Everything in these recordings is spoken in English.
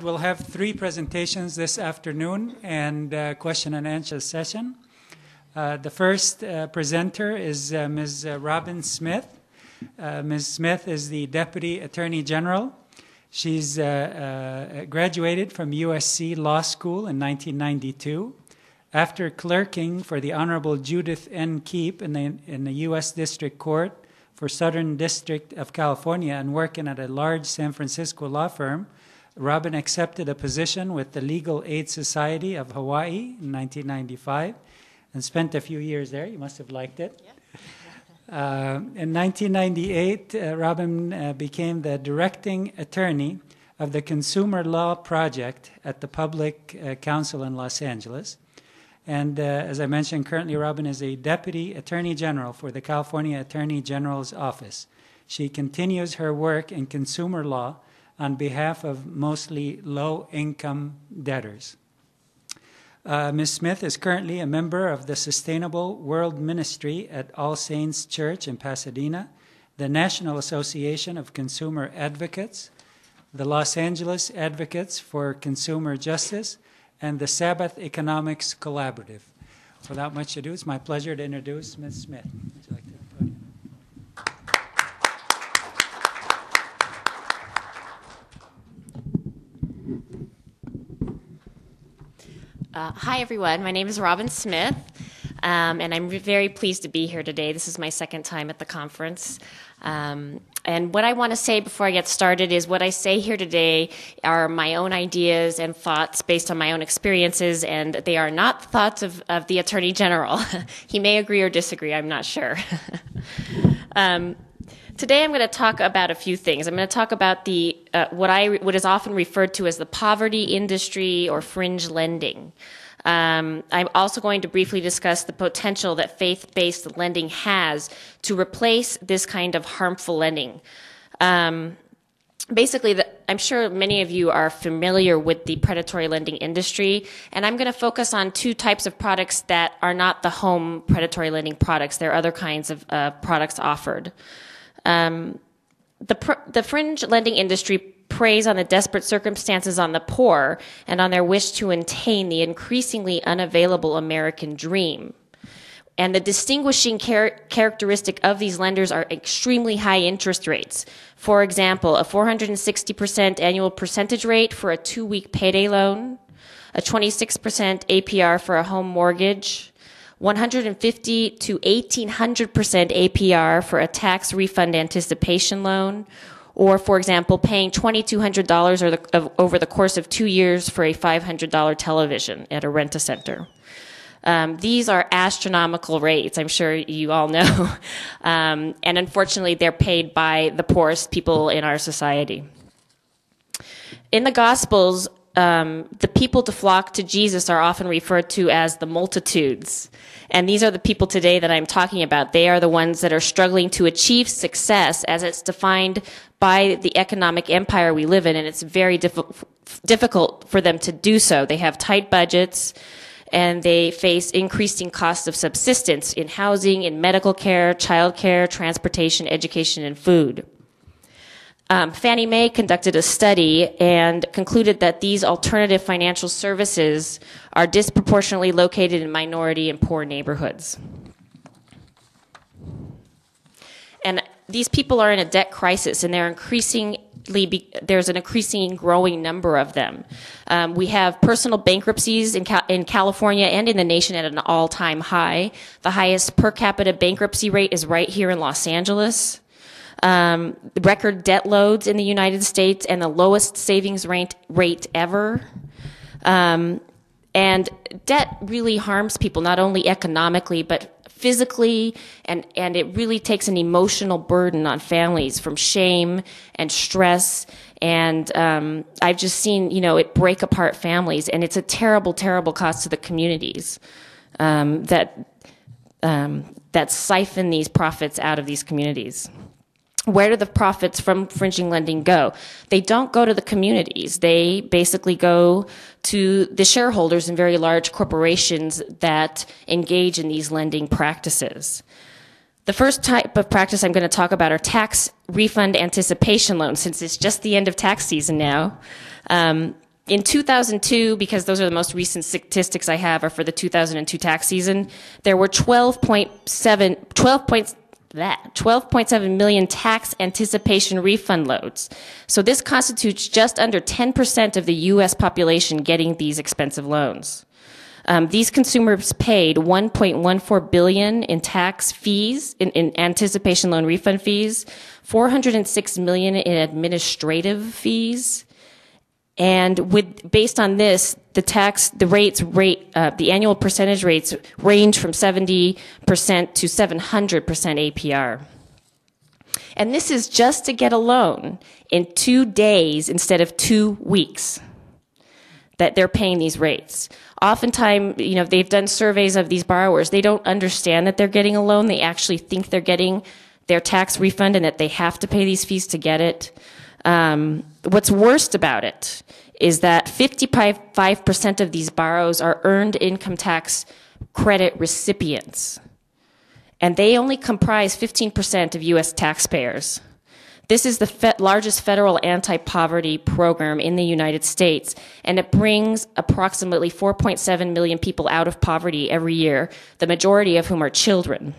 We'll have 3 presentations this afternoon and a question and answer session. The first presenter is Ms. Robin Smith. Ms. Smith is the Deputy Attorney General. She's graduated from USC Law School in 1992. After clerking for the Honorable Judith N. Keep in the U.S. District Court for Southern District of California and working at a large San Francisco law firm, Robin accepted a position with the Legal Aid Society of Hawaii in 1995 and spent a few years there. You must have liked it. Yeah. In 1998, Robin became the directing attorney of the Consumer Law Project at the Public Council in Los Angeles. And as I mentioned, currently Robin is a Deputy Attorney General for the California Attorney General's Office. She continues her work in consumer law on behalf of mostly low-income debtors. Ms. Smith is currently a member of the Sustainable World Ministry at All Saints Church in Pasadena, the National Association of Consumer Advocates, the Los Angeles Advocates for Consumer Justice, and the Sabbath Economics Collaborative. Without much ado, it's my pleasure to introduce Ms. Smith. Would you like to put it? Hi, everyone. My name is Robin Smith, and I'm very pleased to be here today. This is my second time at the conference. And what I want to say before I get started is what I say here today are my own ideas and thoughts based on my own experiences, and they are not thoughts of the Attorney General. He may agree or disagree, I'm not sure. Today I'm going to talk about a few things. I'm going to talk about the what is often referred to as the poverty industry or fringe lending. I'm also going to briefly discuss the potential that faith-based lending has to replace this kind of harmful lending. Basically, I'm sure many of you are familiar with the predatory lending industry, and I'm going to focus on 2 types of products that are not the home predatory lending products. There are other kinds of products offered. The fringe lending industry preys on the desperate circumstances on the poor and on their wish to attain the increasingly unavailable American dream. And the distinguishing characteristic of these lenders are extremely high interest rates. For example, a 460% annual percentage rate for a 2-week payday loan, a 26% APR for a home mortgage, 150 to 1,800% APR for a tax refund anticipation loan, or, for example, paying $2,200 over the course of 2 years for a $500 television at a rent-a-center. These are astronomical rates, I'm sure you all know. And unfortunately, they're paid by the poorest people in our society. In the Gospels, the people to flock to Jesus are often referred to as the multitudes. And these are the people today that I'm talking about. They are the ones that are struggling to achieve success as it's defined by the economic empire we live in, and it's very difficult for them to do so. They have tight budgets, and they face increasing costs of subsistence in housing, in medical care, child care, transportation, education, and food. Fannie Mae conducted a study and concluded that these alternative financial services are disproportionately located in minority and poor neighborhoods. And these people are in a debt crisis, and there's an increasing growing number of them. We have personal bankruptcies in California and in the nation at an all-time high. The highest per capita bankruptcy rate is right here in Los Angeles. Record debt loads in the United States and the lowest savings rate ever. And debt really harms people, not only economically, but physically, and it really takes an emotional burden on families from shame and stress. And I've just seen, it break apart families, and it's a terrible, terrible cost to the communities that siphon these profits out of these communities. Where do the profits from fringing lending go? They don't go to the communities. They basically go to the shareholders in very large corporations that engage in these lending practices. The first type of practice I'm going to talk about are tax refund anticipation loans, since it's just the end of tax season now. In 2002, because those are the most recent statistics I have are for the 2002 tax season, there were 12.7 million tax anticipation refund loads. So this constitutes just under 10% of the U.S. population getting these expensive loans. These consumers paid $1.14 billion in tax fees, in anticipation loan refund fees, $406 million in administrative fees, and based on this, the annual percentage rates range from 70% to 700% APR. And this is just to get a loan in 2 days instead of 2 weeks that they're paying these rates. Oftentimes, they've done surveys of these borrowers. They don't understand that they're getting a loan. They actually think they're getting their tax refund and that they have to pay these fees to get it. What's worst about it is that 55% of these borrowers are earned income tax credit recipients, and they only comprise 15% of U.S. taxpayers. This is the largest federal anti-poverty program in the United States, and it brings approximately 4.7 million people out of poverty every year, the majority of whom are children.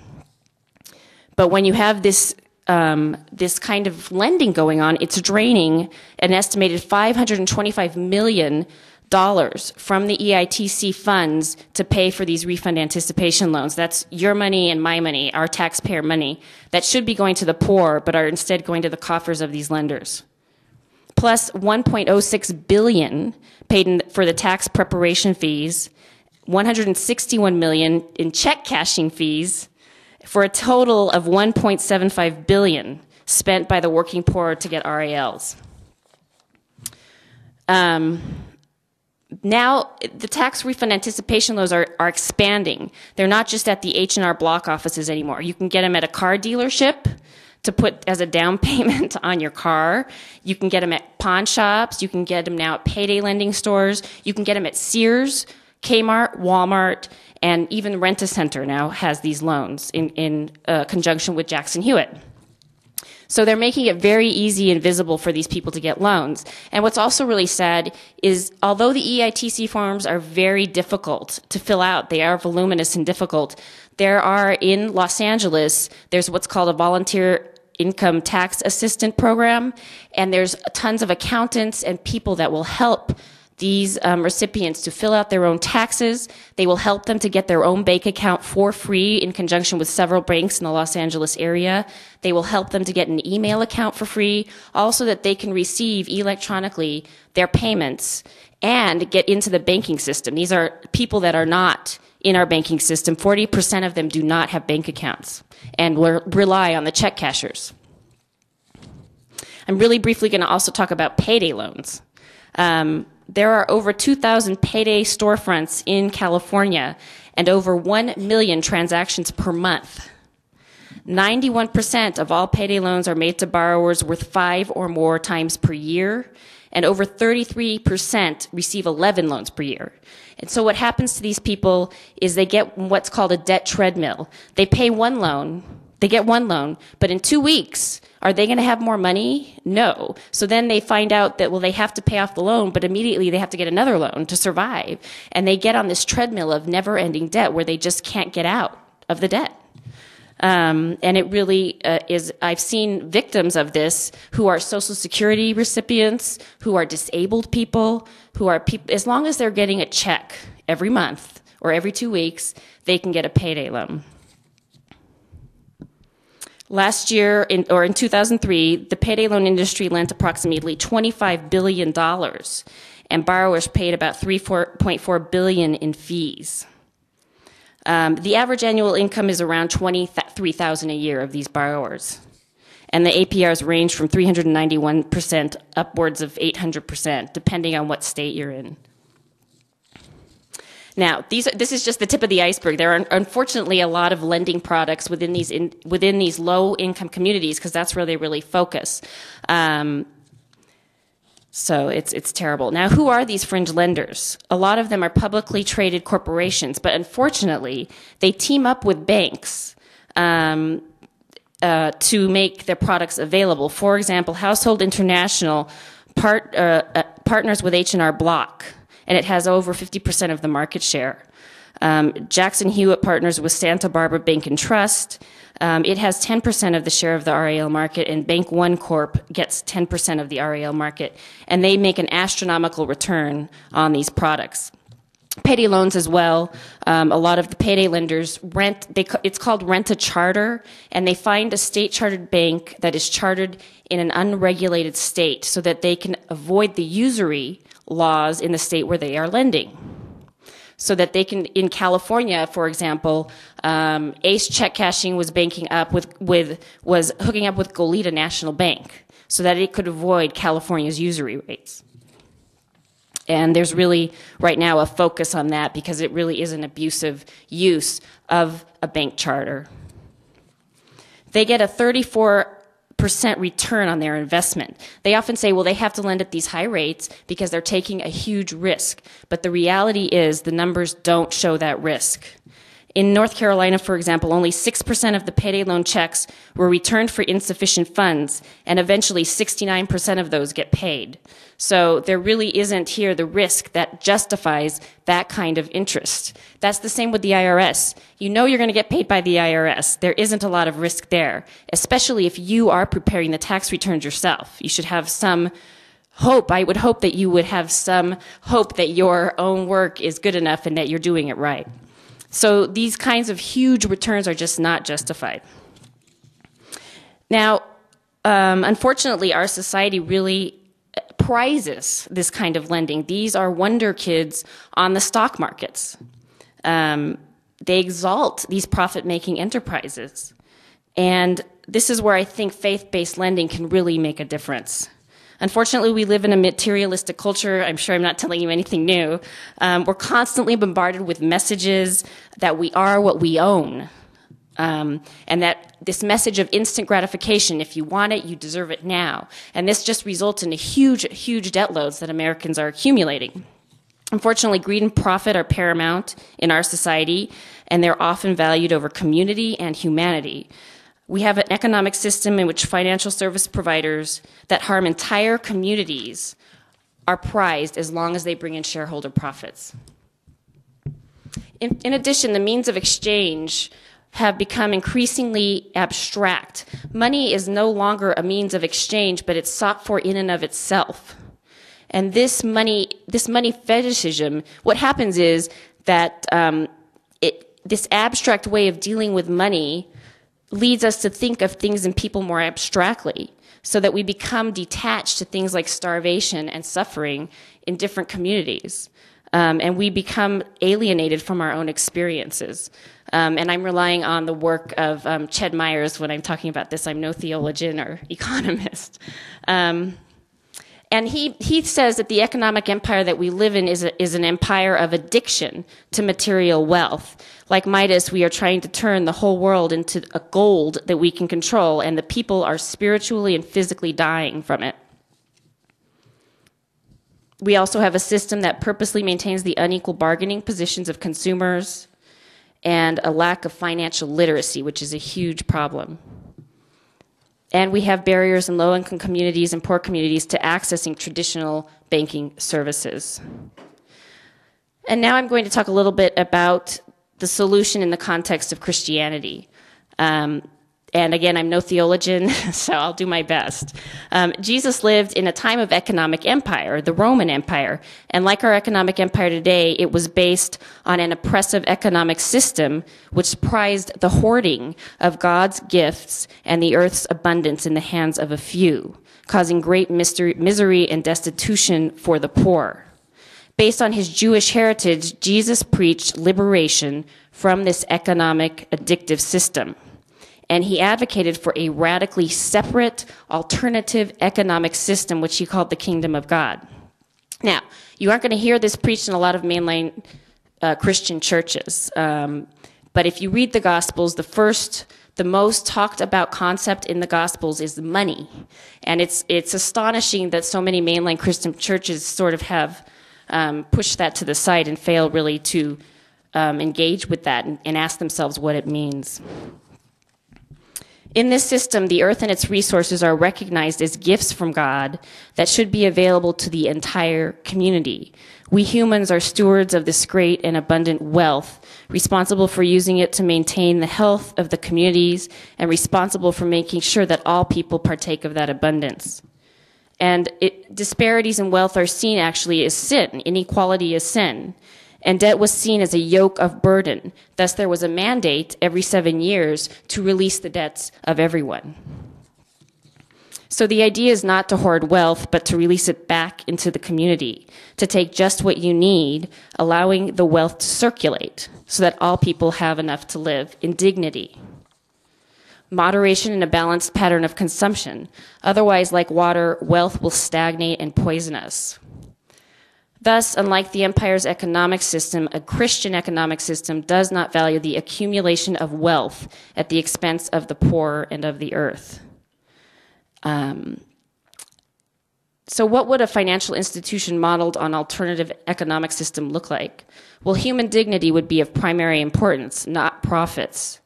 But when you have this kind of lending going on, it's draining an estimated $525 million from the EITC funds to pay for these refund anticipation loans. That's your money and my money, our taxpayer money, that should be going to the poor, but are instead going to the coffers of these lenders. Plus $1.06 billion paid for the tax preparation fees, $161 million in check cashing fees, for a total of $1.75 billion spent by the working poor to get RALs. Now, the tax refund anticipation loans are expanding. They're not just at the H&R Block offices anymore. You can get them at a car dealership to put as a down payment on your car. You can get them at pawn shops. You can get them now at payday lending stores. You can get them at Sears, Kmart, Walmart, and even Rent-A-Center now has these loans in conjunction with Jackson Hewitt. So they're making it very easy and visible for these people to get loans. And what's also really sad is, although the EITC forms are very difficult to fill out, they are voluminous and difficult, there are in Los Angeles, there's what's called a volunteer income tax assistant program, and there's tons of accountants and people that will help these recipients to fill out their own taxes. They will help them to get their own bank account for free in conjunction with several banks in the Los Angeles area. They will help them to get an email account for free, also that they can receive electronically their payments and get into the banking system. These are people that are not in our banking system. 40% of them do not have bank accounts and will rely on the check cashers. I'm really briefly going to also talk about payday loans. There are over 2,000 payday storefronts in California and over 1 million transactions per month. 91% of all payday loans are made to borrowers worth 5 or more times per year, and over 33% receive 11 loans per year. And so what happens to these people is they get what's called a debt treadmill. They pay one loan, they get one loan, but in 2 weeks, are they going to have more money? No. So then they find out that, well, they have to pay off the loan, but immediately they have to get another loan to survive. And they get on this treadmill of never-ending debt where they just can't get out of the debt. And it really is, I've seen victims of this who are Social Security recipients, who are disabled people, who are people, as long as they're getting a check every month or every 2 weeks, they can get a payday loan. Last year, in 2003, the payday loan industry lent approximately $25 billion, and borrowers paid about $3.4 billion in fees. The average annual income is around $23,000 a year of these borrowers, and the APRs range from 391% upwards of 800%, depending on what state you're in. Now, this is just the tip of the iceberg. There are unfortunately a lot of lending products within these low-income communities because that's where they really focus. So it's terrible. Now, who are these fringe lenders? A lot of them are publicly traded corporations, but unfortunately, they team up with banks to make their products available. For example, Household International part partners with H&R Block, and it has over 50% of the market share. Jackson Hewitt partners with Santa Barbara Bank and Trust. It has 10% of the share of the RAL market, and Bank One Corp gets 10% of the RAL market, and they make an astronomical return on these products. Payday loans as well. A lot of the payday lenders it's called rent a charter, and they find a state-chartered bank that is chartered in an unregulated state so that they can avoid the usury laws in the state where they are lending. So that they can, in California, for example, Ace Check Cashing was hooking up with Goleta National Bank so that it could avoid California's usury rates. And there's really, right now, a focus on that because it really is an abusive use of a bank charter. They get a 34% return on their investment. They often say, well, they have to lend at these high rates because they're taking a huge risk. But the reality is the numbers don't show that risk. In North Carolina, for example, only 6% of the payday loan checks were returned for insufficient funds, and eventually 69% of those get paid. So there really isn't here the risk that justifies that kind of interest. That's the same with the IRS. You know you're going to get paid by the IRS. There isn't a lot of risk there, especially if you are preparing the tax returns yourself. You should have some hope. I would hope that you would have some hope that your own work is good enough and that you're doing it right. So these kinds of huge returns are just not justified. Now, unfortunately, our society really prizes this kind of lending. These are wonder kids on the stock markets. They exalt these profit-making enterprises. And this is where I think faith-based lending can really make a difference. Unfortunately, we live in a materialistic culture. I'm sure I'm not telling you anything new. We're constantly bombarded with messages that we are what we own. And that this message of instant gratification, if you want it, you deserve it now. And this just results in a huge debt loads that Americans are accumulating. Unfortunately, greed and profit are paramount in our society, and they're often valued over community and humanity. We have an economic system in which financial service providers that harm entire communities are prized as long as they bring in shareholder profits. In addition, the means of exchange have become increasingly abstract. Money is no longer a means of exchange, but it's sought for in and of itself. And this money fetishism, what happens is that this abstract way of dealing with money leads us to think of things and people more abstractly, so that we become detached to things like starvation and suffering in different communities. And we become alienated from our own experiences. And I'm relying on the work of Ched Myers when I'm talking about this. I'm no theologian or economist. And he says that the economic empire that we live in is an empire of addiction to material wealth. Like Midas, we are trying to turn the whole world into a gold that we can control, and the people are spiritually and physically dying from it. We also have a system that purposely maintains the unequal bargaining positions of consumers and a lack of financial literacy, which is a huge problem. And we have barriers in low-income communities and poor communities to accessing traditional banking services. And now I'm going to talk a little bit about the solution in the context of Christianity. And again, I'm no theologian, so I'll do my best. Jesus lived in a time of economic empire, the Roman Empire. And like our economic empire today, it was based on an oppressive economic system which prized the hoarding of God's gifts and the earth's abundance in the hands of a few, causing great misery and destitution for the poor. Based on his Jewish heritage, Jesus preached liberation from this economic addictive system. And he advocated for a radically separate, alternative economic system, which he called the kingdom of God. Now, you aren't going to hear this preached in a lot of mainline Christian churches. But if you read the Gospels, the most talked about concept in the Gospels is money. And it's astonishing that so many mainline Christian churches sort of have pushed that to the side and fail really to engage with that and ask themselves what it means. In this system, the earth and its resources are recognized as gifts from God that should be available to the entire community. We humans are stewards of this great and abundant wealth, responsible for using it to maintain the health of the communities and responsible for making sure that all people partake of that abundance. And disparities in wealth are seen actually as sin. Inequality is sin. And debt was seen as a yoke of burden. Thus, there was a mandate every 7 years to release the debts of everyone. So the idea is not to hoard wealth, but to release it back into the community, to take just what you need, allowing the wealth to circulate so that all people have enough to live in dignity. Moderation and a balanced pattern of consumption. Otherwise, like water, wealth will stagnate and poison us. Thus, unlike the empire's economic system, a Christian economic system does not value the accumulation of wealth at the expense of the poor and of the earth. So what would a financial institution modeled on alternative economic system look like? Well, human dignity would be of primary importance, not profits.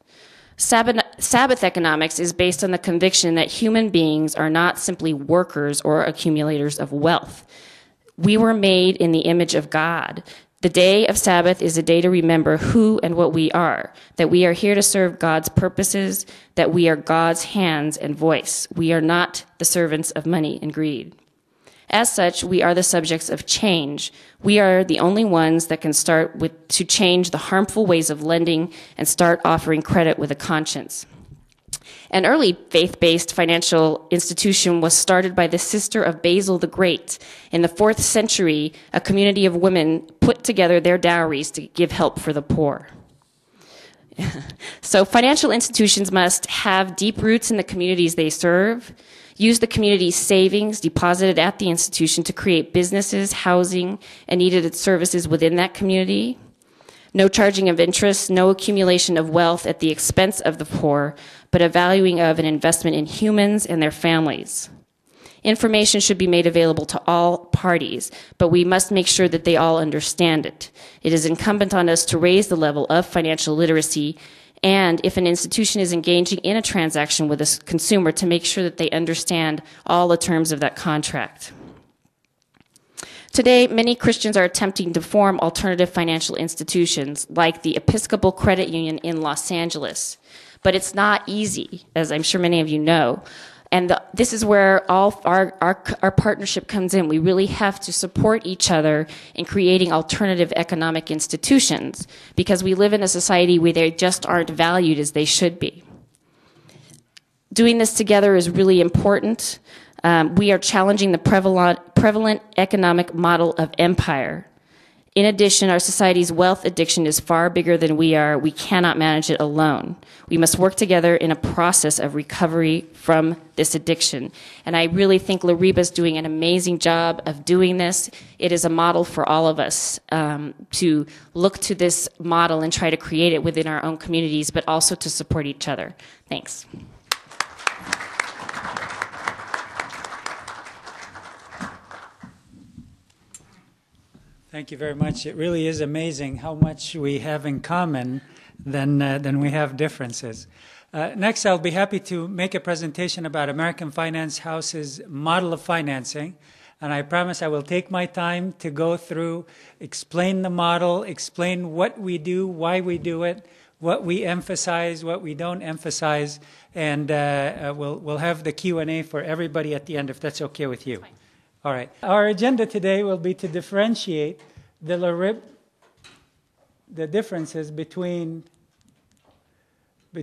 Sabbath economics is based on the conviction that human beings are not simply workers or accumulators of wealth. We were made in the image of God. The day of Sabbath is a day to remember who and what we are, that we are here to serve God's purposes, that we are God's hands and voice. We are not the servants of money and greed. As such, we are the subjects of change. We are the only ones that can start to change the harmful ways of lending and start offering credit with a conscience. An early faith-based financial institution was started by the sister of Basil the Great. In the 4th century, a community of women put together their dowries to give help for the poor. So financial institutions must have deep roots in the communities they serve, use the community's savings deposited at the institution to create businesses, housing, and needed services within that community. No charging of interest, no accumulation of wealth at the expense of the poor, but a valuing of an investment in humans and their families. Information should be made available to all parties, but we must make sure that they all understand it. It is incumbent on us to raise the level of financial literacy, and if an institution is engaging in a transaction with a consumer, to make sure that they understand all the terms of that contract. Today, many Christians are attempting to form alternative financial institutions like the Episcopal Credit Union in Los Angeles. But it's not easy, as I'm sure many of you know. And this is where all our partnership comes in. We really have to support each other in creating alternative economic institutions because we live in a society where they just aren't valued as they should be. Doing this together is really important. We are challenging the prevalent economic model of empire. In addition, our society's wealth addiction is far bigger than we are. We cannot manage it alone. We must work together in a process of recovery from this addiction. And I really think LARIBA is doing an amazing job of doing this. It is a model for all of us to look to this model and try to create it within our own communities, but also to support each other. Thanks. Thank you very much. It really is amazing how much we have in common than we have differences. Next, I'll be happy to make a presentation about American Finance House's model of financing. And I promise I will take my time to go through, explain the model, explain what we do, why we do it, what we emphasize, what we don't emphasize, and we'll have the Q&A for everybody at the end, if that's okay with you. All right. Our agenda today will be to differentiate the differences between the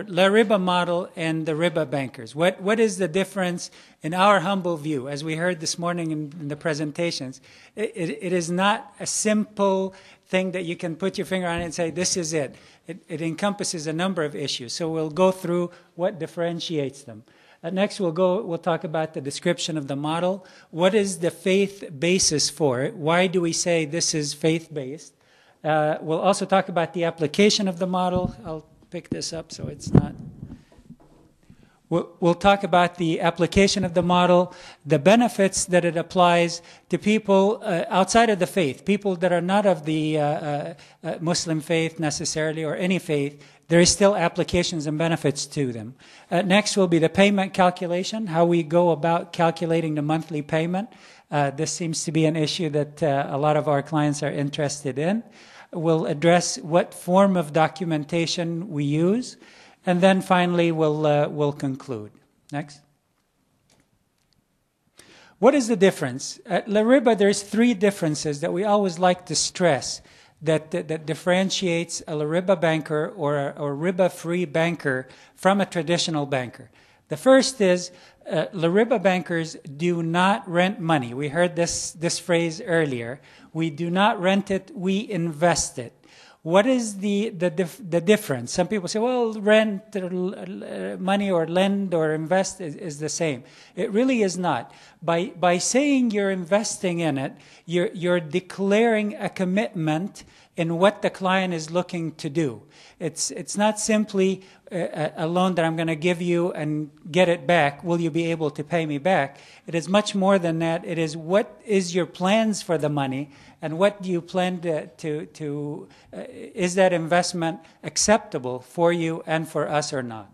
LARIBA model and the RIBA bankers. What is the difference in our humble view? As we heard this morning in the presentations, it is not a simple thing that you can put your finger on it and say, this is it. It encompasses a number of issues. So we'll go through what differentiates them. Next, we'll talk about the description of the model. What is the faith basis for it? Why do we say this is faith-based? We'll also talk about the application of the model. I'll pick this up so it's not. We'll talk about the application of the model, the benefits that it applies to people outside of the faith, people that are not of the Muslim faith necessarily or any faith. There is still applications and benefits to them. Next will be the payment calculation, how we go about calculating the monthly payment. This seems to be an issue that a lot of our clients are interested in. We'll address what form of documentation we use. And then finally, we'll conclude. Next. What is the difference? At LARIBA, there's 3 differences that we always like to stress that differentiates a LARIBA banker or a riba-free banker from a traditional banker. The first is LARIBA bankers do not rent money. We heard this phrase earlier. We do not rent it, we invest it. What is the difference? Some people say, well, rent or money or lend or invest is the same. It really is not. By saying you're investing in it, you're declaring a commitment in what the client is looking to do. It's not simply a loan that I'm going to give you and get it back. Will you be able to pay me back? It is much more than that. It is what is your plans for the money, and what do you plan to is that investment acceptable for you and for us or not?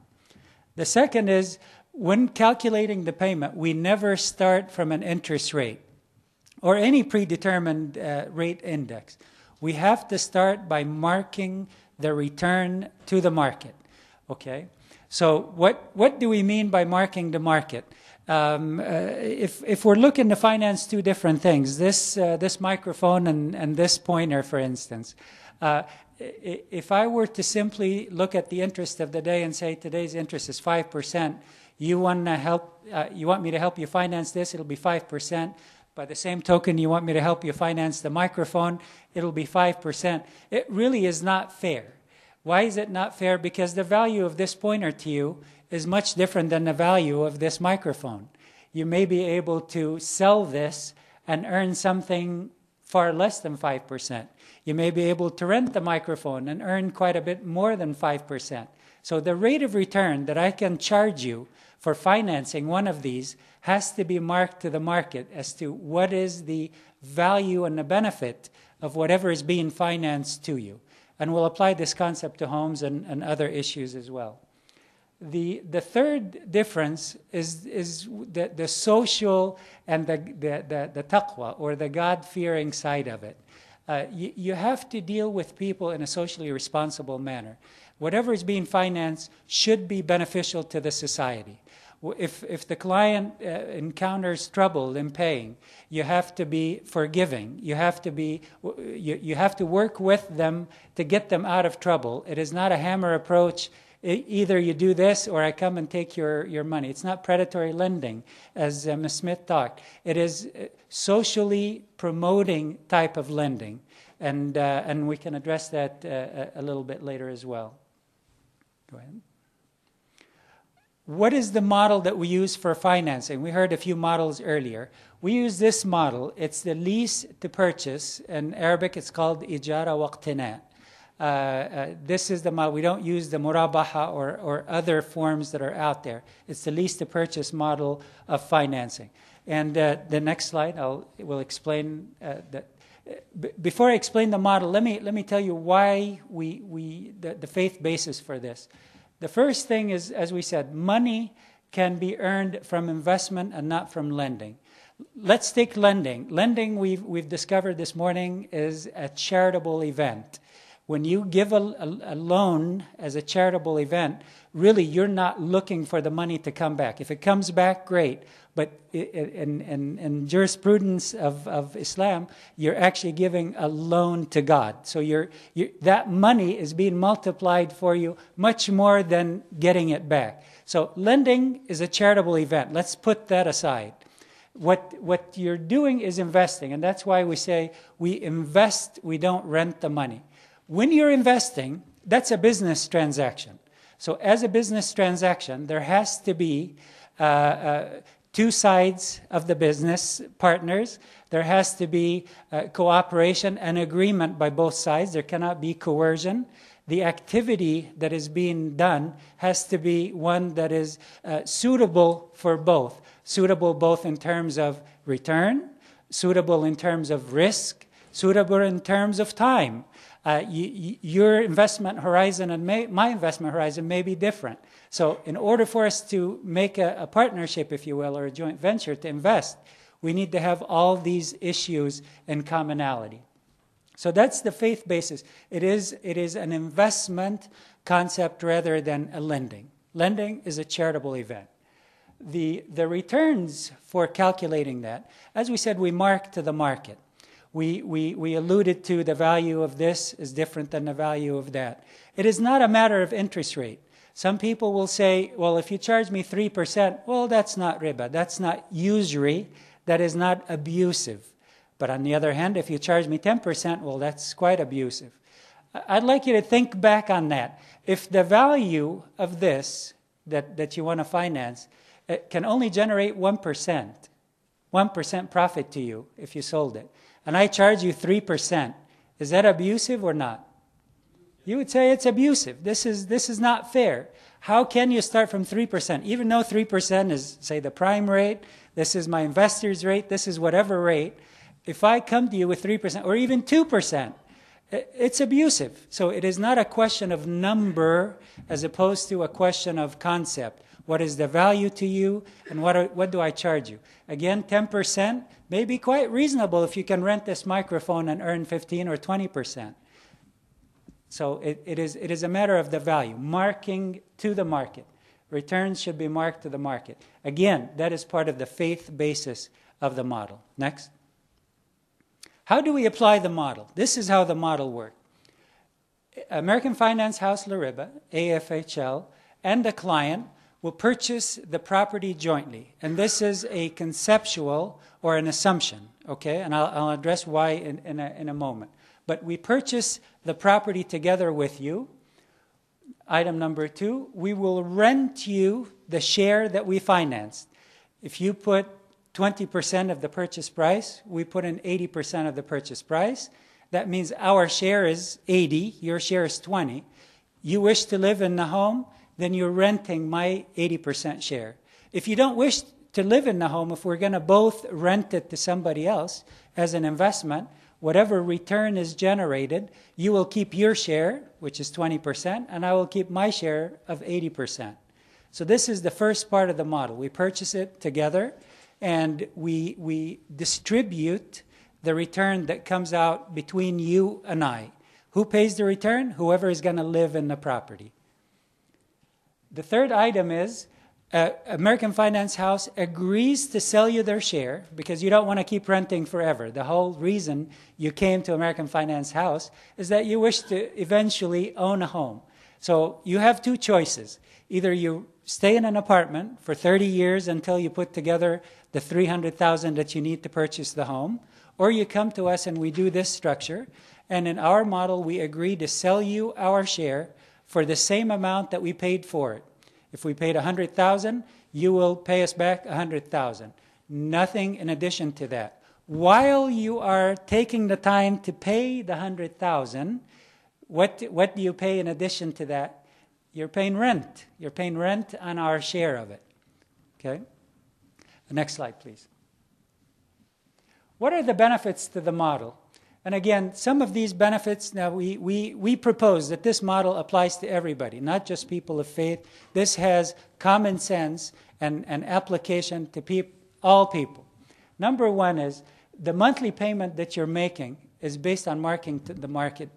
The second is, when calculating the payment, we never start from an interest rate or any predetermined rate index. We have to start by marking the return to the market. Okay? So what do we mean by marking the market? If we're looking to finance 2 different things, this microphone and this pointer, for instance, if I were to simply look at the interest of the day and say today's interest is 5%, you want me to help you finance this, it'll be 5%. By the same token, you want me to help you finance the microphone, it'll be 5%. It really is not fair. Why is it not fair? Because the value of this pointer to you is much different than the value of this microphone. You may be able to sell this and earn something far less than 5%. You may be able to rent the microphone and earn quite a bit more than 5%. So the rate of return that I can charge you for financing one of these has to be marked to the market as to what is the value and the benefit of whatever is being financed to you. And we'll apply this concept to homes and other issues as well. The third difference is the social and the taqwa, or the God-fearing side of it. You have to deal with people in a socially responsible manner. Whatever is being financed should be beneficial to the society. If the client encounters trouble in paying, you have to be forgiving. You have to work with them to get them out of trouble. It is not a hammer approach. Either you do this or I come and take your money. It's not predatory lending, as Ms. Smith talked. It is socially promoting type of lending, and we can address that a little bit later as well. Go ahead. What is the model that we use for financing? We heard a few models earlier. We use this model. It's the lease to purchase. In Arabic, it's called ijara waqtina. This is the model. We don't use the murabaha or other forms that are out there. It's the lease to purchase model of financing. And the next slide, will explain that. Before I explain the model, let me tell you why the faith basis for this. The first thing is, as we said, money can be earned from investment and not from lending. Let's take lending. Lending, we've discovered this morning, is a charitable event. When you give a loan as a charitable event, really you're not looking for the money to come back. If it comes back, great. But in jurisprudence of Islam, you're actually giving a loan to God. So that money is being multiplied for you much more than getting it back. So lending is a charitable event. Let's put that aside. What you're doing is investing, and that's why we say we invest, we don't rent the money. When you're investing, that's a business transaction. So as a business transaction, there has to be 2 sides of the business partners. There has to be cooperation and agreement by both sides. There cannot be coercion. the activity that is being done has to be one that is suitable for both. Suitable both in terms of return, suitable in terms of risk, suitable in terms of time. Your investment horizon and my investment horizon may be different. So in order for us to make a partnership, if you will, or a joint venture to invest, we need to have all these issues in commonality. So that's the faith basis. It is an investment concept rather than a lending. Lending is a charitable event. The returns for calculating that, as we said, we mark to the market. We alluded to the value of this is different than the value of that. It is not a matter of interest rate. Some people will say, well, if you charge me 3%, well, that's not riba. That's not usury. That is not abusive. But on the other hand, if you charge me 10%, well, that's quite abusive. I'd like you to think back on that. If the value of this that you want to finance it can only generate 1% profit to you if you sold it, and I charge you 3%, is that abusive or not? You would say it's abusive. This is not fair. How can you start from 3%? Even though 3% is, say, the prime rate, this is my investor's rate, this is whatever rate, if I come to you with 3% or even 2%, it's abusive. So it is not a question of number as opposed to a question of concept. What is the value to you, and what do I charge you? Again, 10% may be quite reasonable if you can rent this microphone and earn 15 or 20%. So it is a matter of the value, marking to the market. Returns should be marked to the market. Again, that is part of the faith basis of the model. Next. How do we apply the model? This is how the model worked. American Finance House LARIBA, AFHL, and the client will purchase the property jointly. And this is a conceptual or an assumption, okay? And I'll address why in a moment. But we purchase the property together with you. Item number 2, we will rent you the share that we financed. If you put 20% of the purchase price, we put in 80% of the purchase price. That means our share is 80, your share is 20. You wish to live in the home, then you're renting my 80% share. If you don't wish to live in the home, if we're going to both rent it to somebody else as an investment, whatever return is generated, you will keep your share, which is 20%, and I will keep my share of 80%. So this is the first part of the model. We purchase it together, and we distribute the return that comes out between you and I. Who pays the return? Whoever is going to live in the property. The third item is American Finance House agrees to sell you their share because you don't want to keep renting forever. The whole reason you came to American Finance House is that you wish to eventually own a home. So you have two choices. Either you stay in an apartment for 30 years until you put together the $300,000 that you need to purchase the home, or you come to us and we do this structure, and in our model we agree to sell you our share for the same amount that we paid for it. If we paid $100,000, you will pay us back $100,000. Nothing in addition to that. While you are taking the time to pay the $100,000, what do you pay in addition to that? You're paying rent. You're paying rent on our share of it. Okay? The next slide, please. What are the benefits to the model? And again, some of these benefits, now we propose that this model applies to everybody, not just people of faith. This has common sense and application to all people. Number one is the monthly payment that you're making is based on marking to the market.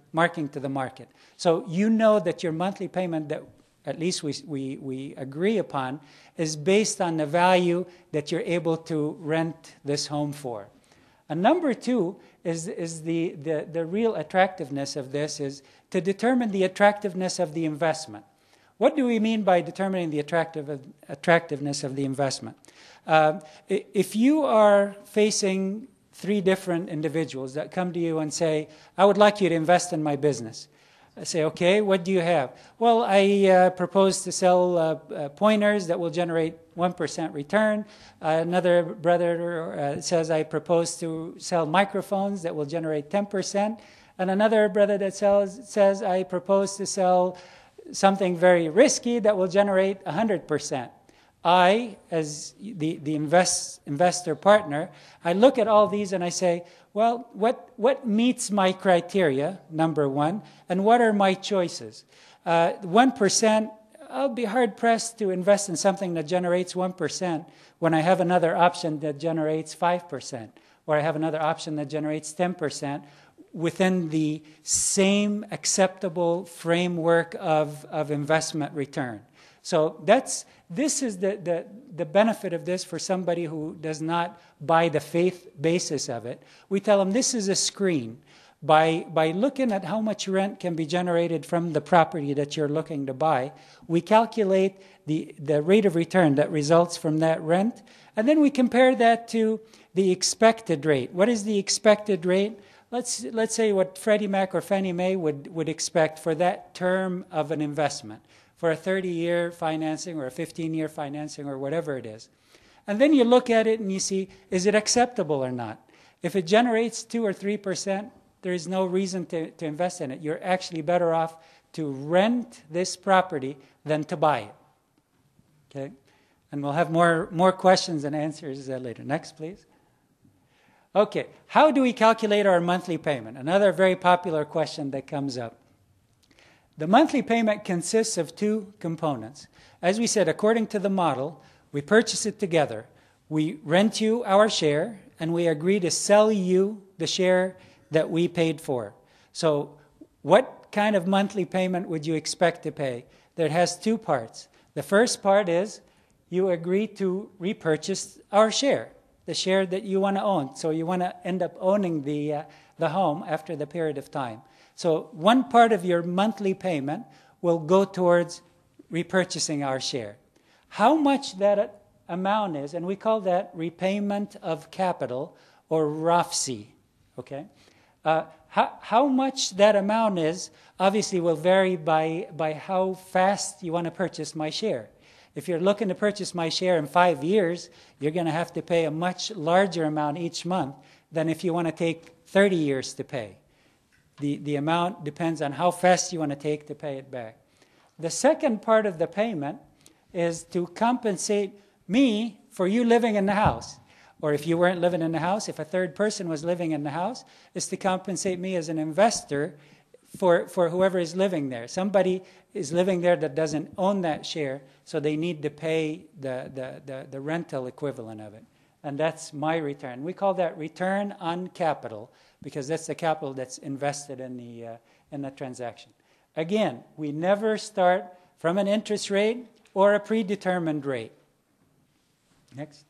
So you know that your monthly payment that at least we agree upon is based on the value that you're able to rent this home for. And number two is the real attractiveness of this is to determine the attractiveness of the investment. What do we mean by determining the attractiveness of the investment? If you are facing 3 different individuals that come to you and say, I would like you to invest in my business. I say, okay, what do you have? Well, I propose to sell pointers that will generate 1% return. Another brother says, I propose to sell microphones that will generate 10%. and another brother that says, I propose to sell something very risky that will generate 100%. I, as the investor partner, I look at all these and I say, well, what meets my criteria, number one, and what are my choices? 1%, I'll be hard-pressed to invest in something that generates 1% when I have another option that generates 5%, or I have another option that generates 10% within the same acceptable framework of investment return. So this is the benefit of this for somebody who does not buy the faith basis of it. We tell them this is a screen. By looking at how much rent can be generated from the property that you're looking to buy, we calculate the rate of return that results from that rent, and then we compare that to the expected rate. What is the expected rate? Let's say what Freddie Mac or Fannie Mae would expect for that term of an investment, for a 30-year financing or a 15-year financing or whatever it is. And then you look at it and you see, is it acceptable or not? If it generates 2 or 3%, there is no reason to invest in it. You're actually better off to rent this property than to buy it. Okay? And we'll have more questions and answers later. Next, please. Okay, how do we calculate our monthly payment? Another very popular question that comes up. The monthly payment consists of two components. As we said, according to the model, we purchase it together. We rent you our share, and we agree to sell you the share that we paid for. So what kind of monthly payment would you expect to pay? That has two parts. The first part is you agree to repurchase our share, the share that you want to own. So you want to end up owning the home after the period of time. So one part of your monthly payment will go towards repurchasing our share. How much that amount is, and we call that repayment of capital, or ROFC, okay? How much that amount is obviously will vary by how fast you want to purchase my share. If you're looking to purchase my share in 5 years, you're going to have to pay a much larger amount each month than if you want to take 30 years to pay. The amount depends on how fast you want to take to pay it back. The second part of the payment is to compensate me for you living in the house. Or if you weren't living in the house, if a third person was living in the house, is to compensate me as an investor for whoever is living there. Somebody is living there that doesn't own that share, so they need to pay the rental equivalent of it. And that's my return. We call that return on capital, because that's the capital that's invested in the transaction. Again, we never start from an interest rate or a predetermined rate. Next.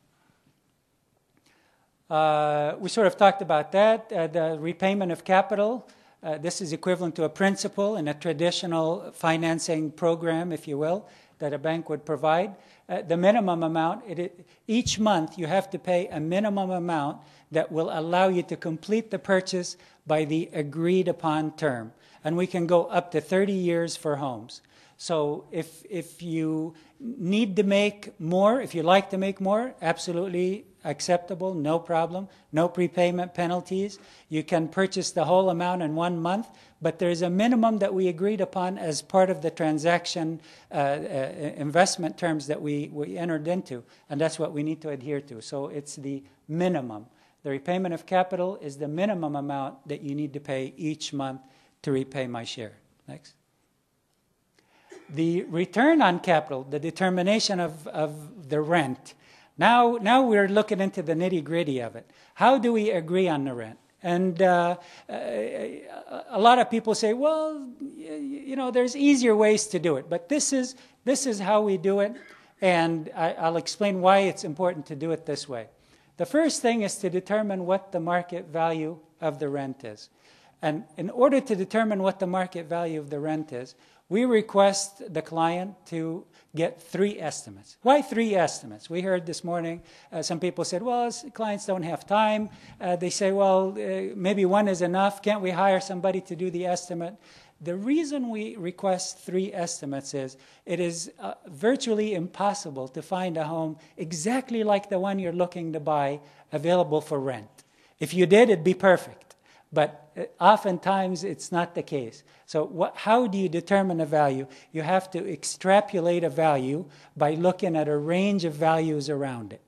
We sort of talked about that. The repayment of capital, this is equivalent to a principal in a traditional financing program, if you will, that a bank would provide. The minimum amount, each month you have to pay a minimum amount that will allow you to complete the purchase by the agreed upon term. And we can go up to 30 years for homes. So if you need to make more, if you like to make more, absolutely acceptable, no problem, no prepayment penalties. You can purchase the whole amount in 1 month, but there's a minimum that we agreed upon as part of the transaction investment terms that we entered into, and that's what we need to adhere to. So it's the minimum. The repayment of capital is the minimum amount that you need to pay each month to repay my share. Next. The return on capital, the determination of the rent. Now we're looking into the nitty-gritty of it. How do we agree on the rent? And a lot of people say, well, you know, there's easier ways to do it. But this is how we do it, and I'll explain why it's important to do it this way. The first thing is to determine what the market value of the rent is. And in order to determine what the market value of the rent is, we request the client to get 3 estimates. Why 3 estimates? We heard this morning some people said, well, clients don't have time. They say, well, maybe 1 is enough. Can't we hire somebody to do the estimate? The reason we request 3 estimates is it is virtually impossible to find a home exactly like the one you're looking to buy available for rent. If you did, it'd be perfect. But oftentimes it's not the case. So how do you determine a value? You have to extrapolate a value by looking at a range of values around it.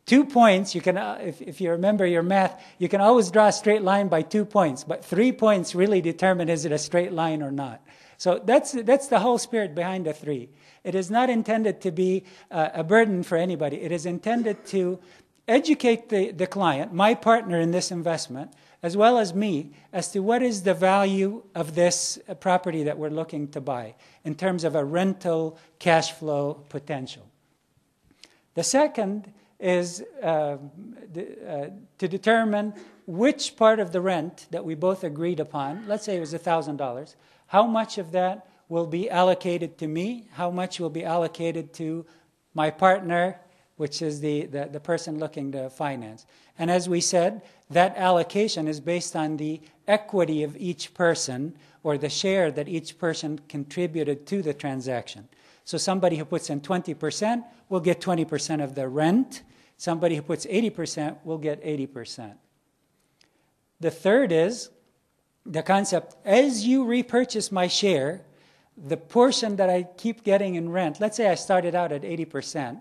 2 points, you can, if you remember your math, you can always draw a straight line by 2 points, but 3 points really determine is it a straight line or not. So that's the whole spirit behind the 3. It is not intended to be a burden for anybody. It is intended to educate the client, my partner in this investment, as well as me, as to what is the value of this property that we're looking to buy in terms of a rental cash flow potential. The second is to determine which part of the rent that we both agreed upon, let's say it was $1,000, how much of that will be allocated to me, how much will be allocated to my partner, which is the person looking to finance. And as we said, that allocation is based on the equity of each person or the share that each person contributed to the transaction. So somebody who puts in 20% will get 20% of the rent. Somebody who puts 80% will get 80%. The third is the concept, as you repurchase my share, the portion that I keep getting in rent, let's say I started out at 80%,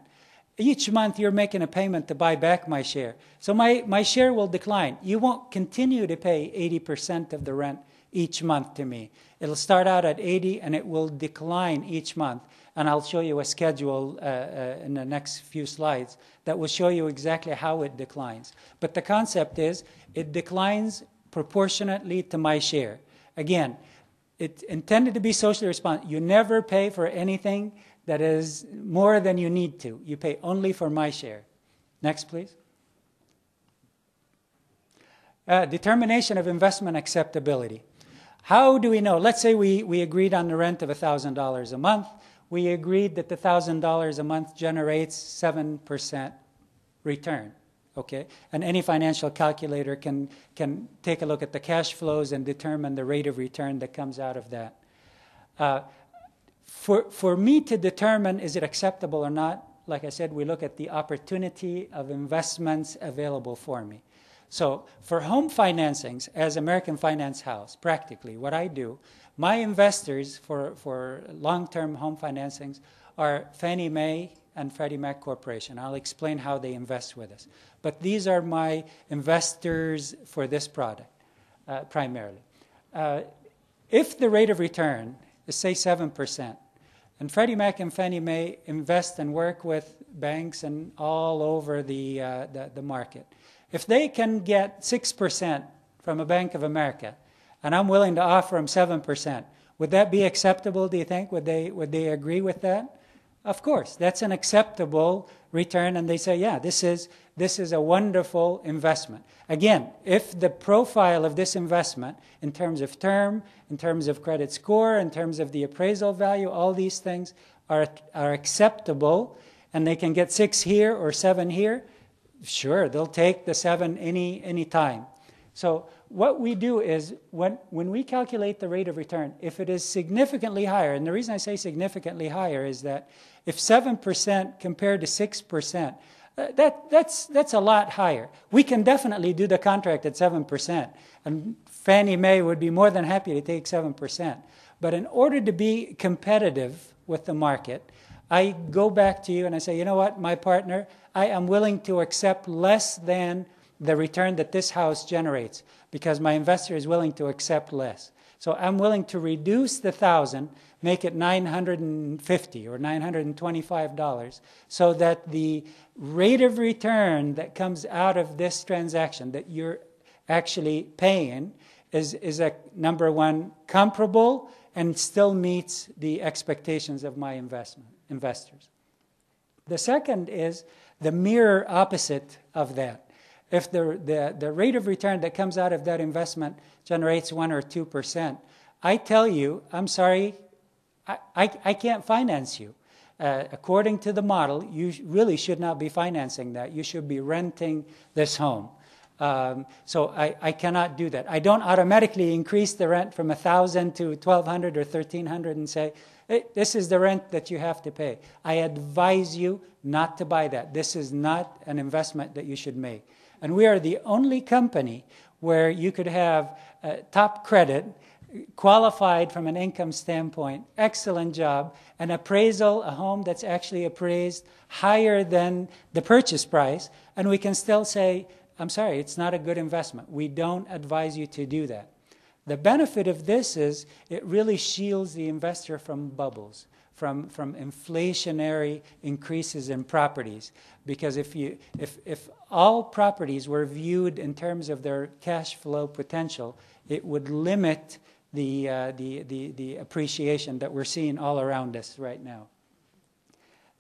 each month you're making a payment to buy back my share. So my share will decline. You won't continue to pay 80% of the rent each month to me. It'll start out at 80 and it will decline each month. And I'll show you a schedule in the next few slides that will show you exactly how it declines. But the concept is it declines proportionately to my share. Again, it's intended to be socially responsible. You never pay for anything that is more than you need to. You pay only for my share. Next, please. Determination of investment acceptability. How do we know? Let's say we agreed on the rent of $1,000 a month. We agreed that the $1,000 a month generates 7% return. Okay, and any financial calculator can take a look at the cash flows and determine the rate of return that comes out of that. For me to determine is it acceptable or not, like I said, we look at the opportunity of investments available for me. So for home financings, as American Finance House, practically what I do, my investors for long-term home financings are Fannie Mae and Freddie Mac Corporation. I'll explain how they invest with us. But these are my investors for this product, primarily. If the rate of return is, say, 7%, and Freddie Mac and Fannie Mae invest and work with banks and all over the market, if they can get 6% from a Bank of America, and I'm willing to offer them 7%, would that be acceptable, do you think? Would they agree with that? Of course, that's an acceptable return, and they say, yeah, this is a wonderful investment. Again, if the profile of this investment, in terms of term, in terms of credit score, in terms of the appraisal value, all these things are acceptable, and they can get 6 here or 7 here, sure, they'll take the 7 any time. So what we do is when we calculate the rate of return, if it is significantly higher, and the reason I say significantly higher is that if 7% compared to 6%, that's a lot higher. We can definitely do the contract at 7%, and Fannie Mae would be more than happy to take 7%. But in order to be competitive with the market, I go back to you and I say, you know what, my partner, I am willing to accept less than the return that this house generates because my investor is willing to accept less. So I'm willing to reduce the $1,000, make it $950 or $925, so that the rate of return that comes out of this transaction that you're actually paying is a, number one, comparable and still meets the expectations of my investors. The second is the mirror opposite of that. If the rate of return that comes out of that investment generates 1 or 2%, I tell you, I'm sorry, I can't finance you. According to the model, you really should not be financing that. You should be renting this home. So I cannot do that. I don't automatically increase the rent from $1,000 to $1,200 or $1,300 and say, This is the rent that you have to pay. I advise you not to buy that. This is not an investment that you should make. And we are the only company where you could have top credit, qualified from an income standpoint, excellent job, an appraisal, a home that's actually appraised higher than the purchase price, and we can still say, I'm sorry, it's not a good investment. We don't advise you to do that. The benefit of this is it really shields the investor from bubbles, from inflationary increases in properties. Because if all properties were viewed in terms of their cash flow potential, it would limit the appreciation that we're seeing all around us right now.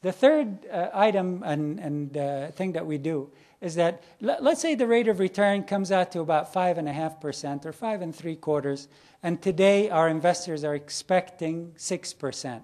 The third item and thing that we do is that, let's say the rate of return comes out to about 5.5% or 5 3/4, and today our investors are expecting 6%.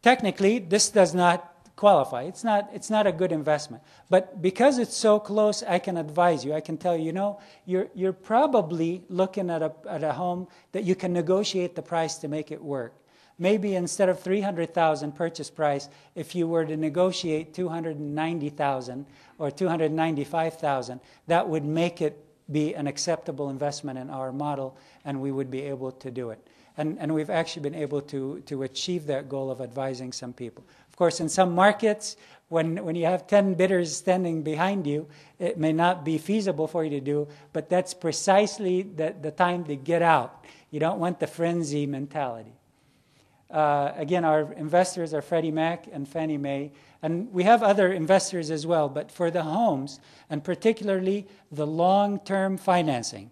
Technically, this does not qualify. It's not a good investment. But because it's so close, I can advise you. I can tell you, you're probably looking at a home that you can negotiate the price to make it work. Maybe instead of $300,000 purchase price, if you were to negotiate $290,000 or $295,000, that would make it be an acceptable investment in our model, and we would be able to do it. And we've actually been able to achieve that goal of advising some people. Of course, in some markets, when you have 10 bidders standing behind you, it may not be feasible for you to do, but that's precisely the time to get out. You don't want the frenzy mentality. Again, our investors are Freddie Mac and Fannie Mae, and we have other investors as well, but for the homes, and particularly the long-term financing,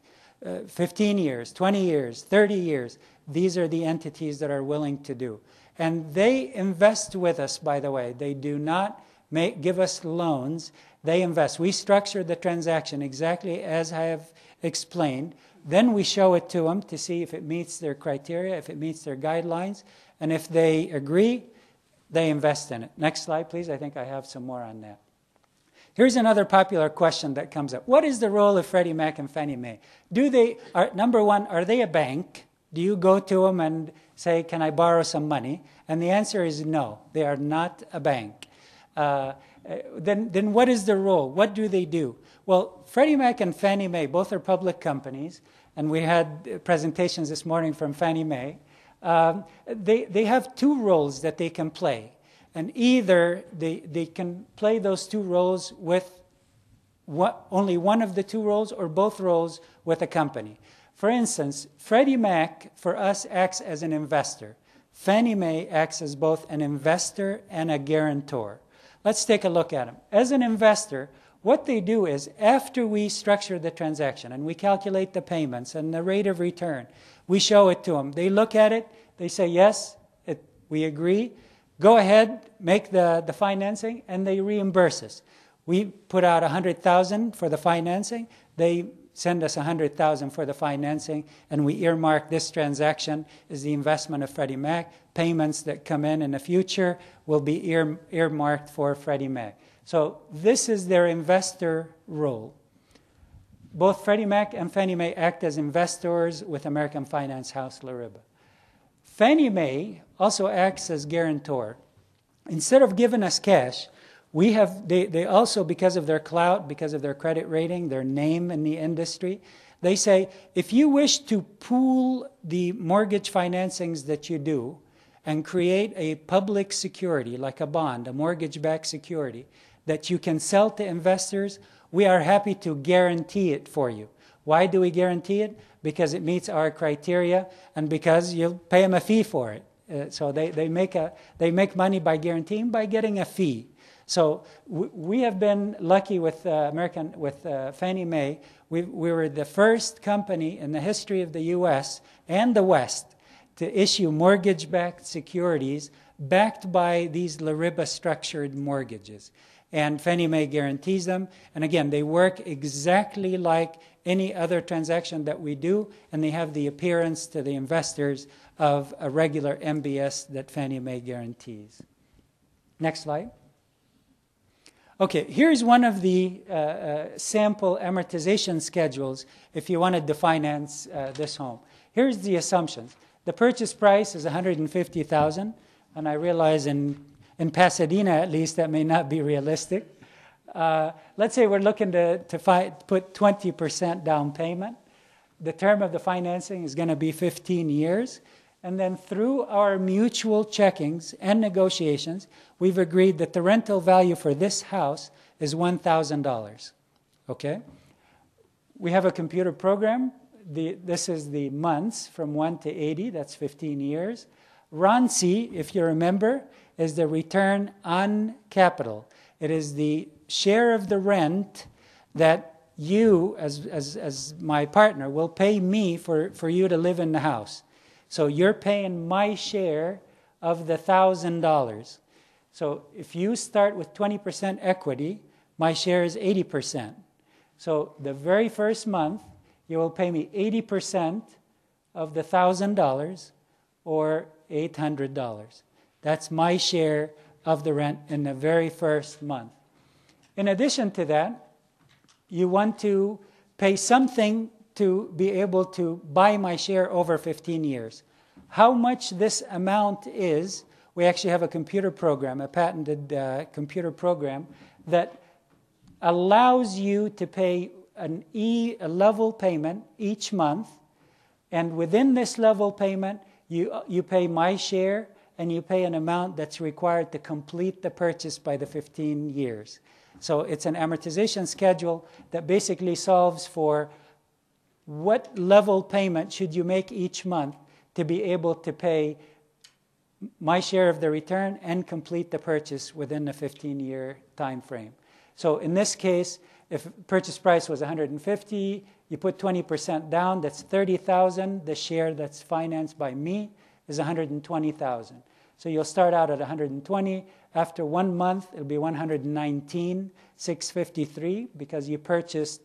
15 years, 20 years, 30 years, these are the entities that are willing to do. And they invest with us, by the way. They do not give us loans. They invest. We structure the transaction exactly as I have explained. Then we show it to them to see if it meets their criteria, if it meets their guidelines. And if they agree, they invest in it. Next slide, please. I think I have some more on that. Here's another popular question that comes up. What is the role of Freddie Mac and Fannie Mae? Number one, are they a bank? Do you go to them and say, can I borrow some money? And the answer is no, they are not a bank. Then what is their role? What do they do? Well, Freddie Mac and Fannie Mae, both are public companies, and we had presentations this morning from Fannie Mae. They have two roles that they can play. And either they can play those two roles with only one of the two roles or both roles with a company. For instance, Freddie Mac, for us, acts as an investor. Fannie Mae acts as both an investor and a guarantor. Let's take a look at them. As an investor, what they do is, after we structure the transaction and we calculate the payments and the rate of return, we show it to them. They look at it, they say, yes, we agree. Go ahead, make the financing, and they reimburse us. We put out $100,000 for the financing. They send us $100,000 for the financing, and we earmark this transaction as the investment of Freddie Mac. Payments that come in the future will be earmarked for Freddie Mac. So this is their investor role. Both Freddie Mac and Fannie Mae act as investors with American finance house LARIBA. Fannie Mae also acts as guarantor. Instead of giving us cash, they also, because of their clout, because of their credit rating, their name in the industry, they say, if you wish to pool the mortgage financings that you do and create a public security, like a bond, a mortgage-backed security, that you can sell to investors, we are happy to guarantee it for you. Why do we guarantee it? Because it meets our criteria and because you'll pay them a fee for it. So they make money by guaranteeing, by getting a fee. So we have been lucky with Fannie Mae. We were the first company in the history of the U.S. and the West to issue mortgage-backed securities backed by these LARIBA structured mortgages. And Fannie Mae guarantees them. And again, they work exactly like any other transaction that we do, and they have the appearance to the investors of a regular MBS that Fannie Mae guarantees. Next slide. Okay, here's one of the sample amortization schedules if you wanted to finance this home. Here's the assumptions. The purchase price is $150,000, and I realize in Pasadena at least that may not be realistic. Let's say we're looking to put 20% down payment. The term of the financing is going to be 15 years. And then through our mutual checkings and negotiations, we've agreed that the rental value for this house is $1,000. Okay? We have a computer program. This is the months from 1 to 80. That's 15 years. RONC, if you remember, is the return on capital. It is the share of the rent that you, as my partner, will pay me for you to live in the house. So you're paying my share of the $1,000. So if you start with 20% equity, my share is 80%. So the very first month, you will pay me 80% of the $1,000 or $800. That's my share of the rent in the very first month. In addition to that, you want to pay something to be able to buy my share over 15 years. How much this amount is, we actually have a computer program, a patented computer program that allows you to pay a level payment each month, and within this level payment, you pay my share and you pay an amount that's required to complete the purchase by the 15 years. So it's an amortization schedule that basically solves for what level payment should you make each month to be able to pay my share of the return and complete the purchase within the 15-year time frame. So in this case, if purchase price was $150,000, you put 20% down, that's $30,000. The share that's financed by me is $120,000. So you'll start out at $120,000. After 1 month, it'll be $119,653 because you purchased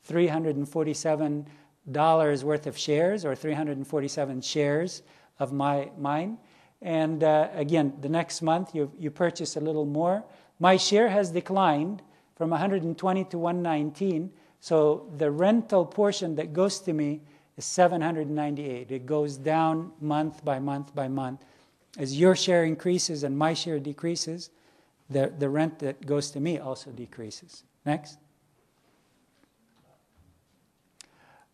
$347 worth of shares, or 347 shares of mine. And again, the next month you purchase a little more. My share has declined from 120 to 119, so the rental portion that goes to me is 798. It goes down month by month by month. As your share increases and my share decreases, the rent that goes to me also decreases. Next.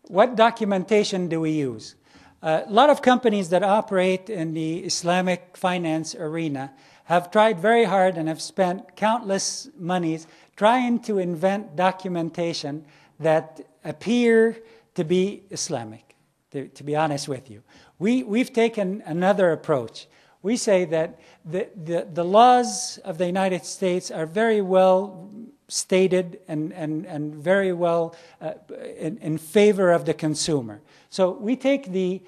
What documentation do we use? A lot of companies that operate in the Islamic finance arena have tried very hard and have spent countless monies trying to invent documentation that appear to be Islamic, to be honest with you. We've taken another approach. We say that the laws of the United States are very well stated and very well in favor of the consumer. So we take the